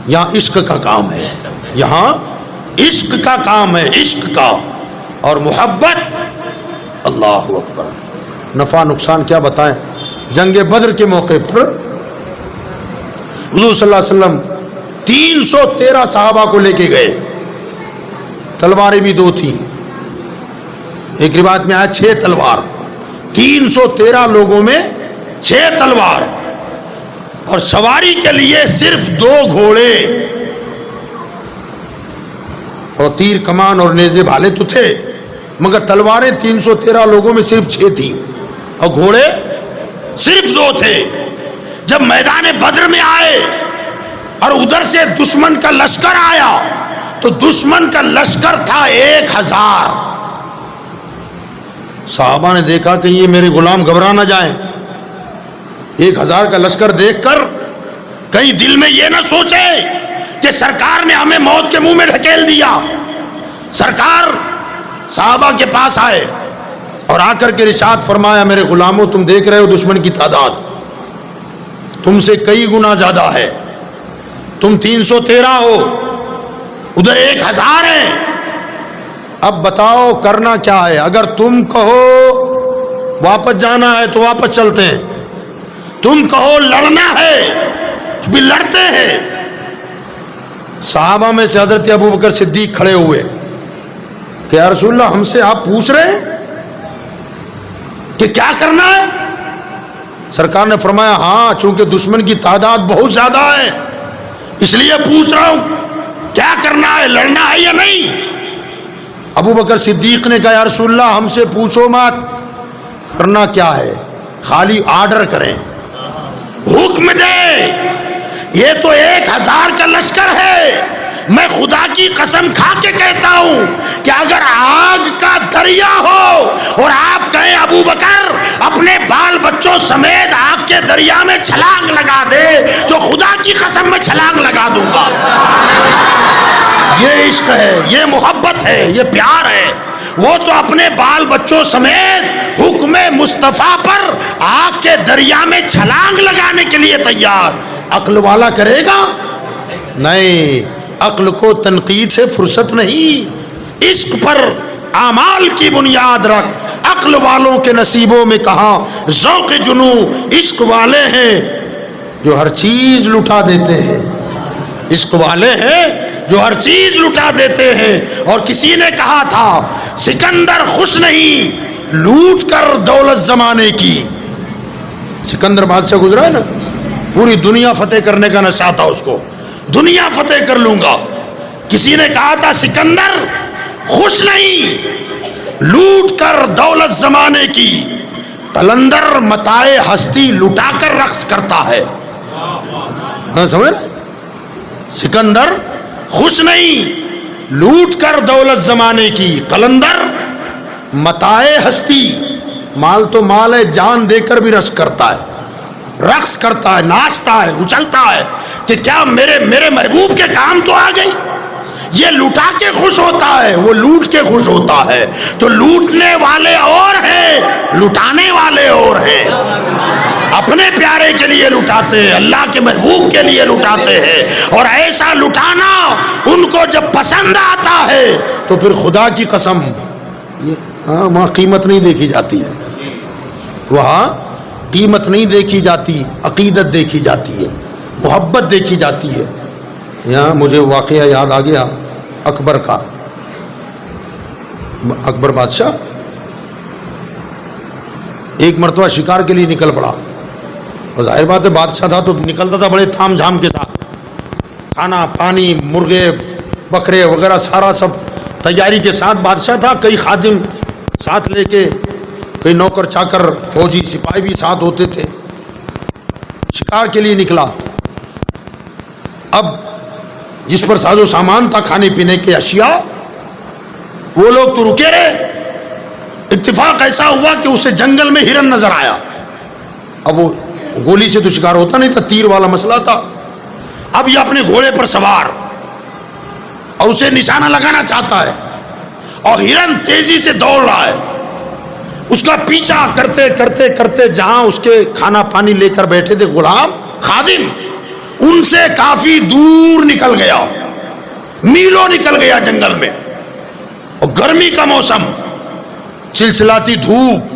یہاں عشق کا کام ہے، یہاں عشق کا کام ہے، عشق کا اور محبت۔ اللہ اکبر۔ نفع نقصان کیا بتائیں، جنگ بدر کے موقع پر حضور صلی اللہ علیہ وسلم 313 صحابہ کو لے کے گئے، تلواریں بھی 2 تھیں، ایک روایت میں آیا 6 تلوار، 313 لوگوں میں 6 تلوار، اور سواری کے لیے صرف 2 گھوڑے، اور تیر کمان اور نیزے بھالے تو تھے مگر تلواریں 313 لوگوں میں صرف 6 تھیں، اور گھوڑے صرف 2 تھے۔ جب میدان بدر میں آئے اور ادھر سے دشمن کا لشکر آیا تو دشمن کا لشکر تھا 1000۔ صحابہ نے دیکھا کہ یہ میرے غلام گھبرا نہ جائیں، 1000 کا لشکر دیکھ کر کہیں دل میں یہ نہ سوچے کہ سرکار نے ہمیں موت کے منہ میں ڈھکیل دیا۔ سرکار صحابہ کے پاس آئے اور آ کر کے ارشاد فرمایا میرے غلاموں، تم دیکھ رہے ہو دشمن کی تعداد تم سے کئی گنا زیادہ ہے، تم 313 ہو، ادھر 1000 ہیں، اب بتاؤ کرنا کیا ہے؟ اگر تم کہو واپس جانا ہے تو واپس چلتے ہیں، تم کہو لڑنا ہے تو بھی لڑتے ہیں۔ صحابہ میں سے حضرت ابوبکر صدیق کھڑے ہوئے کہ یا رسول اللہ، ہم سے آپ پوچھ رہے ہیں کہ کیا کرنا ہے؟ سرکار نے فرمایا ہاں چونکہ دشمن کی تعداد بہت زیادہ ہے اس لیے پوچھ رہا ہوں کیا کرنا ہے, لڑنا ہے یا نہیں. ابو بکر صدیق نے کہا یا رسول اللہ ہم سے پوچھو مت, کرنا کیا ہے, خالی آرڈر کریں, حکم دے. یہ تو 1000 کا لشکر ہے. میں خدا کی قسم کھا کے کہتا ہوں کہ اگر آگ کا دریا ہو اور آپ کہیں ابو بکر اپنے بال بچوں سمیت آگ کے دریا میں چھلانگ لگا دے تو خدا کی قسم میں چھلانگ لگا دوں گا. یہ عشق ہے, یہ محبت ہے, یہ پیار ہے. وہ تو اپنے بال بچوں سمیت حکم مصطفیٰ پر آگ کے دریا میں چھلانگ لگانے کے لیے تیار. عقل والا کرے گا نہیں, عقل کو تنقید سے فرصت نہیں. عشق پر اعمال کی بنیاد رکھ. عقل والوں کے نصیبوں میں کہاں ذوق جنو, عشق والے ہیں جو ہر چیز لٹا دیتے ہیں. عشق والے ہیں جو ہر چیز لٹا دیتے ہیں. اور کسی نے کہا تھا سکندر خوش نہیں لوٹ کر دولت زمانے کی. سکندر بادشاہ گزرا ہے نا, پوری دنیا فتح کرنے کا نشہ تھا اس کو, دنیا فتح کر لوں گا. کسی نے کہا تھا سکندر خوش نہیں لوٹ کر دولت زمانے کی. قلندر متاع ہستی لٹا کر رقص کرتا ہے. ہاں سمجھ رہے, سکندر خوش نہیں لوٹ کر دولت زمانے کی. قلندر متاع ہستی, مال تو مال ہے, جان دے کر بھی رقص کرتا ہے, رقص کرتا ہے, ناچتا ہے, اچھلتا ہے کہ کیا میرے محبوب کے کام تو آ گئی. یہ لٹا کے خوش ہوتا ہے, وہ لوٹ کے خوش ہوتا ہے. تو لوٹنے والے اور ہیں, لٹانے والے اور ہیں. اپنے پیارے کے لیے لٹاتے ہیں, اللہ کے محبوب کے لیے لٹاتے ہیں. اور ایسا لٹانا ان کو جب پسند آتا ہے تو پھر خدا کی قسم وہاں قیمت نہیں دیکھی جاتی, وہاں قیمت نہیں دیکھی جاتی, عقیدت دیکھی جاتی ہے, محبت دیکھی جاتی ہے. یہاں مجھے واقعہ یاد آ گیا اکبر کا. اکبر بادشاہ ایک مرتبہ شکار کے لیے نکل پڑا. اور ظاہر بات ہے بادشاہ تھا تو نکلتا تھا بڑے تھام جھام کے ساتھ, کھانا پانی مرغے بکرے وغیرہ سارا سب تیاری کے ساتھ بادشاہ تھا. کئی خادم ساتھ لے کے, کئی نوکر چاکر فوجی سپاہی بھی ساتھ ہوتے تھے. شکار کے لیے نکلا. اب جس پر ساز و سامان تھا کھانے پینے کے اشیاء وہ لوگ تو رکے رہے. اتفاق ایسا ہوا کہ اسے جنگل میں ہرن نظر آیا. اب وہ گولی سے تو شکار ہوتا نہیں تھا, تیر والا مسئلہ تھا. اب یہ اپنے گھوڑے پر سوار اور اسے نشانہ لگانا چاہتا ہے اور ہرن تیزی سے دوڑ رہا ہے. اس کا پیچھا کرتے کرتے کرتے جہاں اس کے کھانا پانی لے کر بیٹھے تھے غلام خادم, ان سے کافی دور نکل گیا, میلوں نکل گیا جنگل میں. اور گرمی کا موسم, چلچلاتی دھوپ,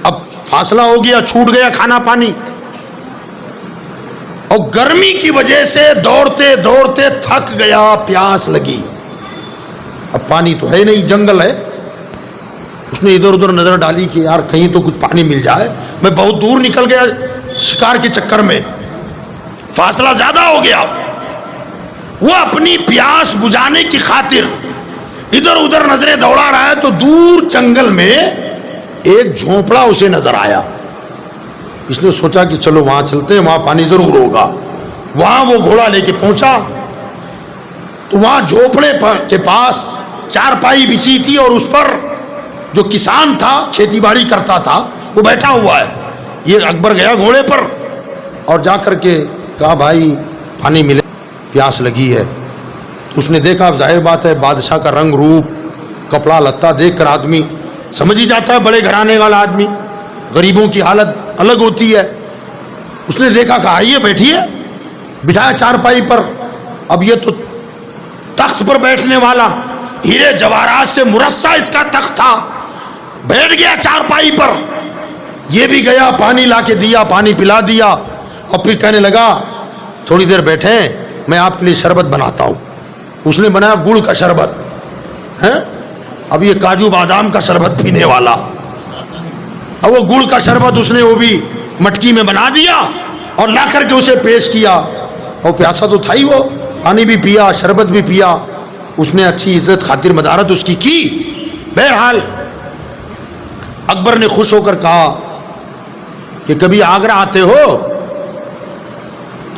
اب فاصلہ ہو گیا, چھوٹ گیا کھانا پانی. اور گرمی کی وجہ سے دوڑتے دوڑتے تھک گیا, پیاس لگی. اب پانی تو ہے نہیں, جنگل ہے. اس نے ادھر ادھر نظر ڈالی کہ یار کہیں تو کچھ پانی مل جائے. میں بہت دور نکل گیا شکار کے چکر میں, فاصلہ زیادہ ہو گیا. وہ اپنی پیاس بجھانے کی خاطر ادھر ادھر نظریں دوڑا رہا ہے تو دور جنگل میں ایک جھونپڑا اسے نظر آیا. اس نے سوچا کہ چلو وہاں چلتے ہیں, وہاں پانی ضرور ہوگا. وہاں وہ گھوڑا لے کے پہنچا تو وہاں جھونپڑے کے پاس چارپائی بچھی تھی اور اس پر جو کسان تھا کھیتی باڑی کرتا تھا وہ بیٹھا ہوا ہے. یہ اکبر گیا گھوڑے پر اور جا کر کے کہا بھائی پانی ملے, پیاس لگی ہے. اس نے دیکھا, اب ظاہر بات ہے بادشاہ کا رنگ روپ کپڑا لتا دیکھ کر آدمی سمجھ ہی جاتا ہے, بڑے گھرانے والا آدمی, غریبوں کی حالت الگ ہوتی ہے. اس نے دیکھا کہ آئیے بیٹھیے, بٹھایا چارپائی پر. اب یہ تو تخت پر بیٹھنے والا, ہیرے جواہرات سے مرصع اس کا تخت تھا, بیٹھ گیا چارپائی پر. یہ بھی گیا, پانی لا کے دیا, پانی پلا دیا اور پھر کہنے لگا تھوڑی دیر بیٹھے میں آپ کے لیے شربت بناتا ہوں. اس نے بنایا گڑ کا شربت ہے. اب یہ کاجو بادام کا شربت پینے والا, اور وہ گڑ کا شربت اس نے وہ بھی مٹکی میں بنا دیا اور لا کر کے اسے پیش کیا، اور پیاسا تو تھا ہی، وہ پانی بھی پیا، شربت بھی پیا، اس نے اچھی عزت خاطر مدارت اس کی۔ بہرحال اکبر نے خوش ہو کر کہا کہ کبھی آگرہ آتے ہو؟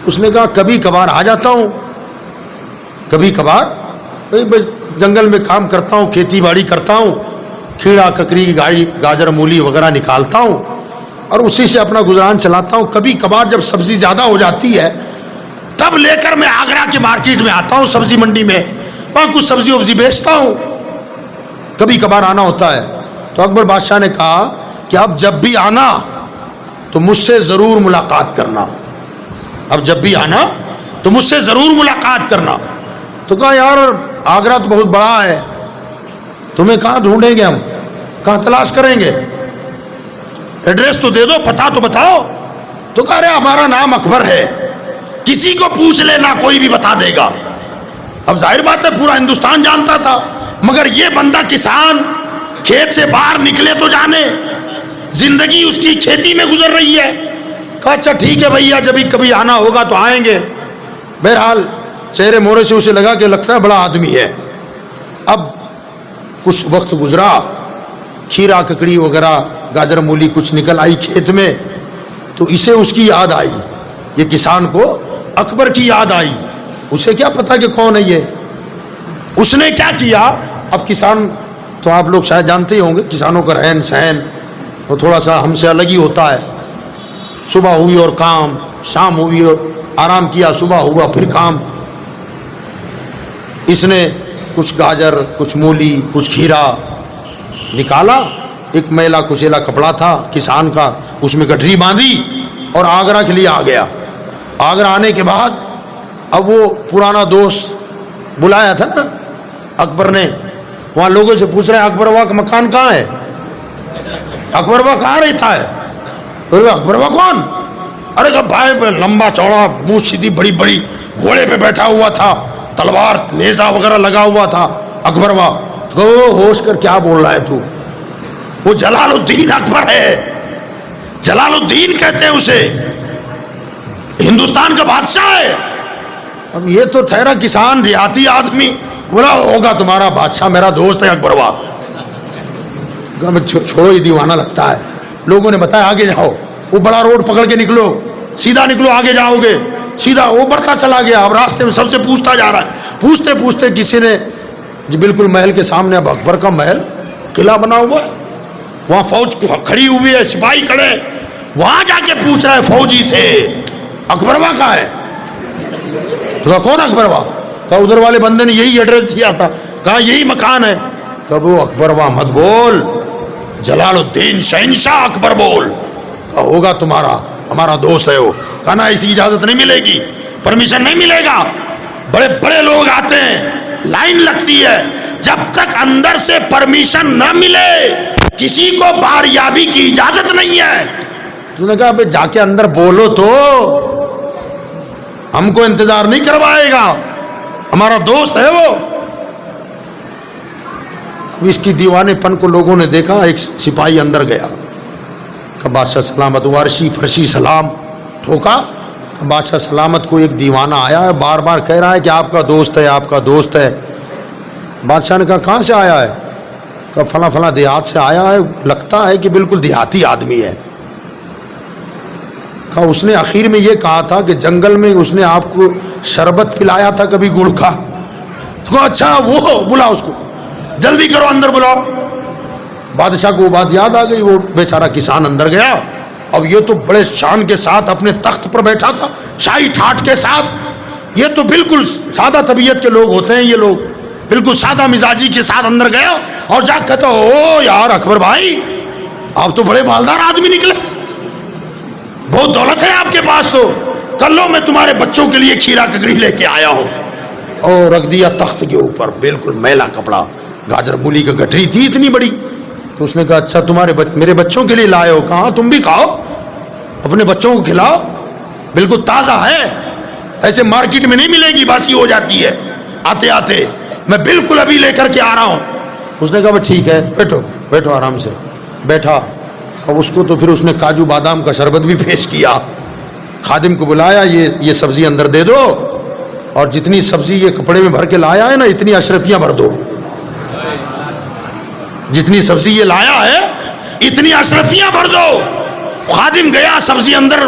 اس نے کہا کبھی کبھار آ جاتا ہوں، کبھی کبھار، بس جنگل میں کام کرتا ہوں، کھیتی باڑی کرتا ہوں، کھیڑا ککری گاجر مولی وغیرہ نکالتا ہوں اور اسی سے اپنا گزران چلاتا ہوں۔ کبھی کبھار جب سبزی زیادہ ہو جاتی ہے تب لے کر میں آگرہ کی مارکیٹ میں آتا ہوں، سبزی منڈی میں، وہاں کچھ سبزی وبزی بیچتا ہوں، کبھی کبھار آنا ہوتا ہے۔ تو اکبر بادشاہ نے کہا کہ اب جب بھی آنا تو مجھ سے ضرور ملاقات کرنا، اب جب بھی آنا تو مجھ سے ضرور ملاقات کرنا۔ تو کہا یار آگرہ تو بہت بڑا ہے، تمہیں کہاں ڈھونڈیں گے، ہم کہاں تلاش کریں گے، ایڈریس تو دے دو، پتہ تو بتاؤ۔ تو کہا رہے ہمارا نام اکبر ہے، کسی کو پوچھ لینا کوئی بھی بتا دے گا۔ اب ظاہر بات ہے پورا ہندوستان جانتا تھا، مگر یہ بندہ کسان کھیت سے باہر نکلے تو جانے، زندگی اس کی کھیتی میں گزر رہی ہے۔ کہا اچھا ٹھیک ہے بھیا، جب کبھی آنا ہوگا تو آئیں گے۔ بہرحال چہرے مورے سے اسے لگا کہ لگتا ہے بڑا آدمی ہے۔ اب کچھ وقت گزرا، کھیرا ککڑی وغیرہ گاجر مولی کچھ نکل آئی کھیت میں، تو اسے اس کی یاد آئی، یہ کسان کو اکبر کی یاد آئی۔ اسے کیا پتا کہ کون ہے یہ، اس نے کیا کیا، اب کسان تو آپ لوگ شاید جانتے ہی ہوں گے، کسانوں کا رہن سہن وہ تھوڑا سا ہم سے الگ ہی ہوتا ہے۔ صبح ہوئی اور کام، شام ہوئی اور آرام کیا، صبح ہوا پھر کام۔ اس نے کچھ گاجر، کچھ مولی، کچھ کھیرا نکالا، ایک میلا کچیلا کپڑا تھا کسان کا، اس میں گٹھری باندھی اور آگرہ کے لیے آ گیا۔ آگرہ آنے کے بعد اب وہ پرانا دوست بلایا تھا نا اکبر نے، وہاں لوگوں سے پوچھ رہے ہیں اکبر وا کا مکان کہاں ہے، اکبر وا کہاں رہتا ہے؟ اکبر وا کون؟ ارے کہ بھائی لمبا چوڑا، منہ سیدھی بڑی بڑی، گھوڑے پہ بیٹھا ہوا تھا، تلوار نیزہ وغیرہ لگا ہوا تھا، اکبر وا۔ تو ہوش کر کیا بول رہا ہے تو؟ وہ جلال الدین اکبر ہے، جلال الدین کہتے ہیں اسے، ہندوستان کا بادشاہ ہے۔ اب یہ تو ٹھہرا کسان دیہاتی آدمی، بولا ہوگا تمہارا بادشاہ میرا دوست ہے اکبر وا۔ چھوڑو یہ دیوانہ لگتا ہے۔ لوگوں نے بتایا آگے جاؤ، وہ بڑا روڈ پکڑ کے نکلو، سیدھا نکلو، آگے جاؤ گے، سیدھا وہ بڑھتا چلا گیا۔ اب راستے میں سب سے پوچھتا جا رہا ہے، پوچھتے پوچھتے کسی نے جی بالکل محل کے سامنے، اب اکبر کا محل قلعہ بنا ہوا ہے، وہاں فوج کھڑی ہوئی ہے، سپاہی کھڑے، وہاں جا کے پوچھ رہا ہے فوجی سے اکبر وا کہاں ہے؟ تو کہا کون اکبر وا؟ کہا ادھر والے بندے نے یہی ایڈریس دیا تھا، کہا یہی مکان ہے۔ کہا وہ اکبر وا مت بول، جلال الدین شہنشاہ اکبر بول۔ کہا ہوگا تمہارا، ہمارا دوست ہے وہ۔ کہا نا ایسی اجازت نہیں ملے گی، پرمیشن نہیں ملے گا، بڑے بڑے لوگ آتے ہیں، لائن لگتی ہے، جب تک اندر سے پرمیشن نہ ملے کسی کو باریابی کی اجازت نہیں ہے۔ تو نے کہا جا کے اندر بولو تو، ہم کو انتظار نہیں کروائے گا، ہمارا دوست ہے وہ۔ اب اس کی دیوانے پن کو لوگوں نے دیکھا، ایک سپاہی اندر گیا، کہ بادشاہ سلامت، وارشی فرشی سلام ٹھوکا، کہ بادشاہ سلامت کو ایک دیوانہ آیا ہے، بار بار کہہ رہا ہے کہ آپ کا دوست ہے، آپ کا دوست ہے۔ بادشاہ نے کہا کہاں سے آیا ہے؟ کہ فلاں فلاں دیہات سے آیا ہے، لگتا ہے کہ بالکل دیہاتی آدمی ہے۔ کہا اس نے آخر میں یہ کہا تھا کہ جنگل میں اس نے آپ کو شربت پلایا تھا کبھی گڑ کا۔ تو کہا اچھا وہ، بلا اس کو، جلدی کرو اندر بلاؤ۔ بادشاہ کو وہ بات یاد آ گئی، وہ بیچارہ کسان اندر گیا۔ اب یہ تو بڑے شان کے ساتھ اپنے تخت پر بیٹھا تھا، شاہی ٹھاٹ کے ساتھ، یہ تو بالکل سادہ طبیعت کے لوگ ہوتے ہیں، یہ لوگ بالکل سادہ مزاجی کے ساتھ اندر گیا اور جا کہتا او یار اکبر بھائی، آپ تو بڑے مالدار آدمی نکلے، بہت دولت ہے آپ کے پاس، تو کر لو، میں تمہارے بچوں کے لیے کھیرا ککڑی لے کے آیا ہوں۔ اور رکھ دیا تخت کے اوپر، بالکل میلا کپڑا، گاجر مولی کا گٹھری تھی اتنی بڑی۔ تو اس نے کہا اچھا تمہارے میرے بچوں کے لیے لائے ہو؟ کہا تم بھی کھاؤ، اپنے بچوں کو کھلاؤ، بالکل تازہ ہے، ایسے مارکیٹ میں نہیں ملے گی، باسی ہو جاتی ہے آتے آتے، میں بالکل ابھی لے کر کے آ رہا ہوں۔ اس نے کہا ٹھیک ہے، بیٹھو بیٹھو آرام سے۔ بیٹھا اب اس کو تو پھر اس نے کاجو بادام کا شربت بھی پیش کیا، خادم کو بلایا، یہ سبزی اندر دے دو، اور جتنی سبزی یہ کپڑے میں بھر کے لایا ہے نا اتنی اشرفیاں بھر دو، جتنی سبزی یہ لایا ہے اتنی اشرفیاں بھر دو۔ خادم گیا، سبزی اندر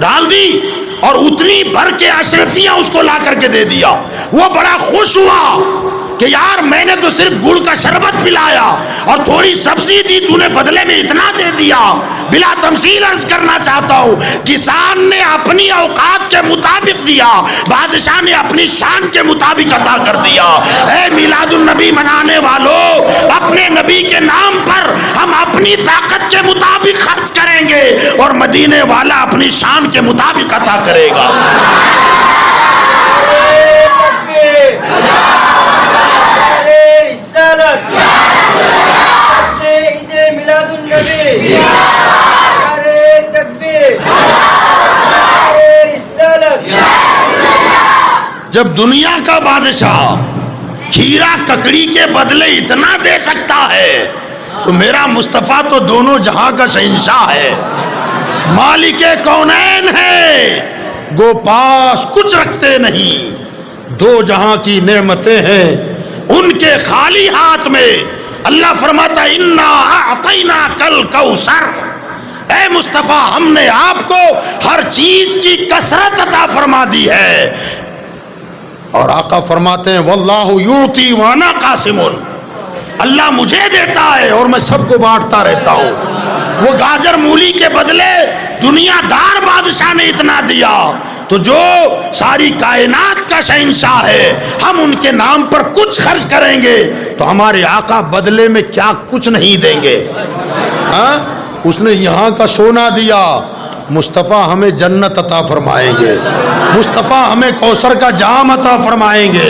ڈال دی اور اتنی بھر کے اشرفیاں اس کو لا کر کے دے دیا۔ وہ بڑا خوش ہوا کہ یار میں نے تو صرف گڑ کا شربت پلایا اور تھوڑی سبزی دی، تو نے بدلے میں اتنا دے دیا۔ بلا تمثیل عرض کرنا چاہتا ہوں، کسان نے اپنی اوقات کے مطابق دیا، بادشاہ نے اپنی شان کے مطابق عطا کر دیا۔ اے میلاد النبی منانے والوں، اپنے نبی کے نام پر ہم اپنی طاقت کے مطابق خرچ کریں گے اور مدینے والا اپنی شان کے مطابق عطا کرے گا۔ جب دنیا کا بادشاہ کھیرا ککڑی کے بدلے اتنا دے سکتا ہے تو میرا مصطفیٰ تو دونوں جہاں کا شہنشاہ ہے، مالک کونین ہے، گو پاس کچھ رکھتے نہیں، دو جہاں کی نعمتیں ہیں ان کے خالی ہاتھ میں۔ اللہ فرماتا ہے انا اعطیناک الکوثر، اے مصطفیٰ ہم نے آپ کو ہر چیز کی کثرت عطا فرما دی ہے۔ اور آقا فرماتے ہیں واللہ یعطی وانا قاسم، اللہ مجھے دیتا ہے اور میں سب کو بانٹتا رہتا ہوں۔ وہ گاجر مولی کے بدلے دنیا دار بادشاہ نے اتنا دیا، تو جو ساری کائنات کا شہنشاہ ہے ہم ان کے نام پر کچھ خرچ کریں گے تو ہمارے آقا بدلے میں کیا کچھ نہیں دیں گے۔ ہاں اس نے یہاں کا سونا دیا، مصطفیٰ ہمیں جنت عطا فرمائیں گے، مصطفیٰ ہمیں کوثر کا جام عطا فرمائیں گے،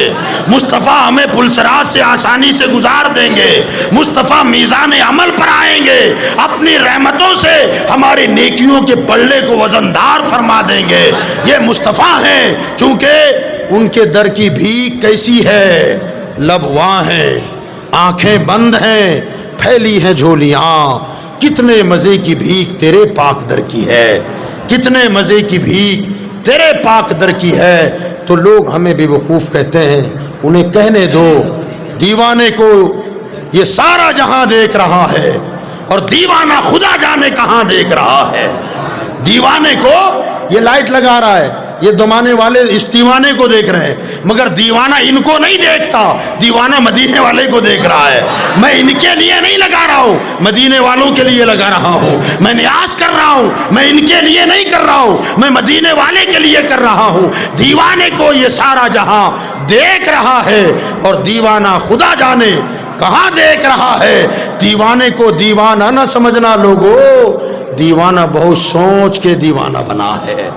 مصطفیٰ ہمیں پلسرات سے آسانی سے گزار دیں گے، مصطفیٰ میزان عمل پر آئیں گے، اپنی رحمتوں سے ہماری نیکیوں کے پلڑے کو وزندار فرما دیں گے۔ یہ مصطفیٰ ہیں، چونکہ ان کے در کی بھیک کیسی ہے، لب واں ہیں، آنکھیں بند ہیں، پھیلی ہیں جھولیاں، کتنے مزے کی بھیک تیرے پاک در کی ہے، کتنے مزے کی بھیک تیرے پاک در کی ہے۔ تو لوگ ہمیں بے وقوف کہتے ہیں، انہیں کہنے دو، دیوانے کو یہ سارا جہاں دیکھ رہا ہے اور دیوانہ خدا جانے کہاں دیکھ رہا ہے۔ دیوانے کو یہ لائٹ لگا رہا ہے، یہ دمانے والے اس دیوانے کو دیکھ رہے ہیں، مگر دیوانہ ان کو نہیں دیکھتا، دیوانہ مدینے والے کو دیکھ رہا ہے۔ میں ان کے لیے نہیں لگا رہا ہوں، مدینے والوں کے لیے لگا رہا ہوں، میں نیاز کر رہا ہوں، میں ان کے لیے نہیں کر رہا ہوں، میں مدینے والے کے لیے کر رہا ہوں۔ دیوانے کو یہ سارا جہاں دیکھ رہا ہے اور دیوانہ خدا جانے کہاں دیکھ رہا ہے۔ دیوانے کو دیوانہ نہ سمجھنا لوگو، دیوانہ بہت سوچ کے دیوانہ بنا ہے۔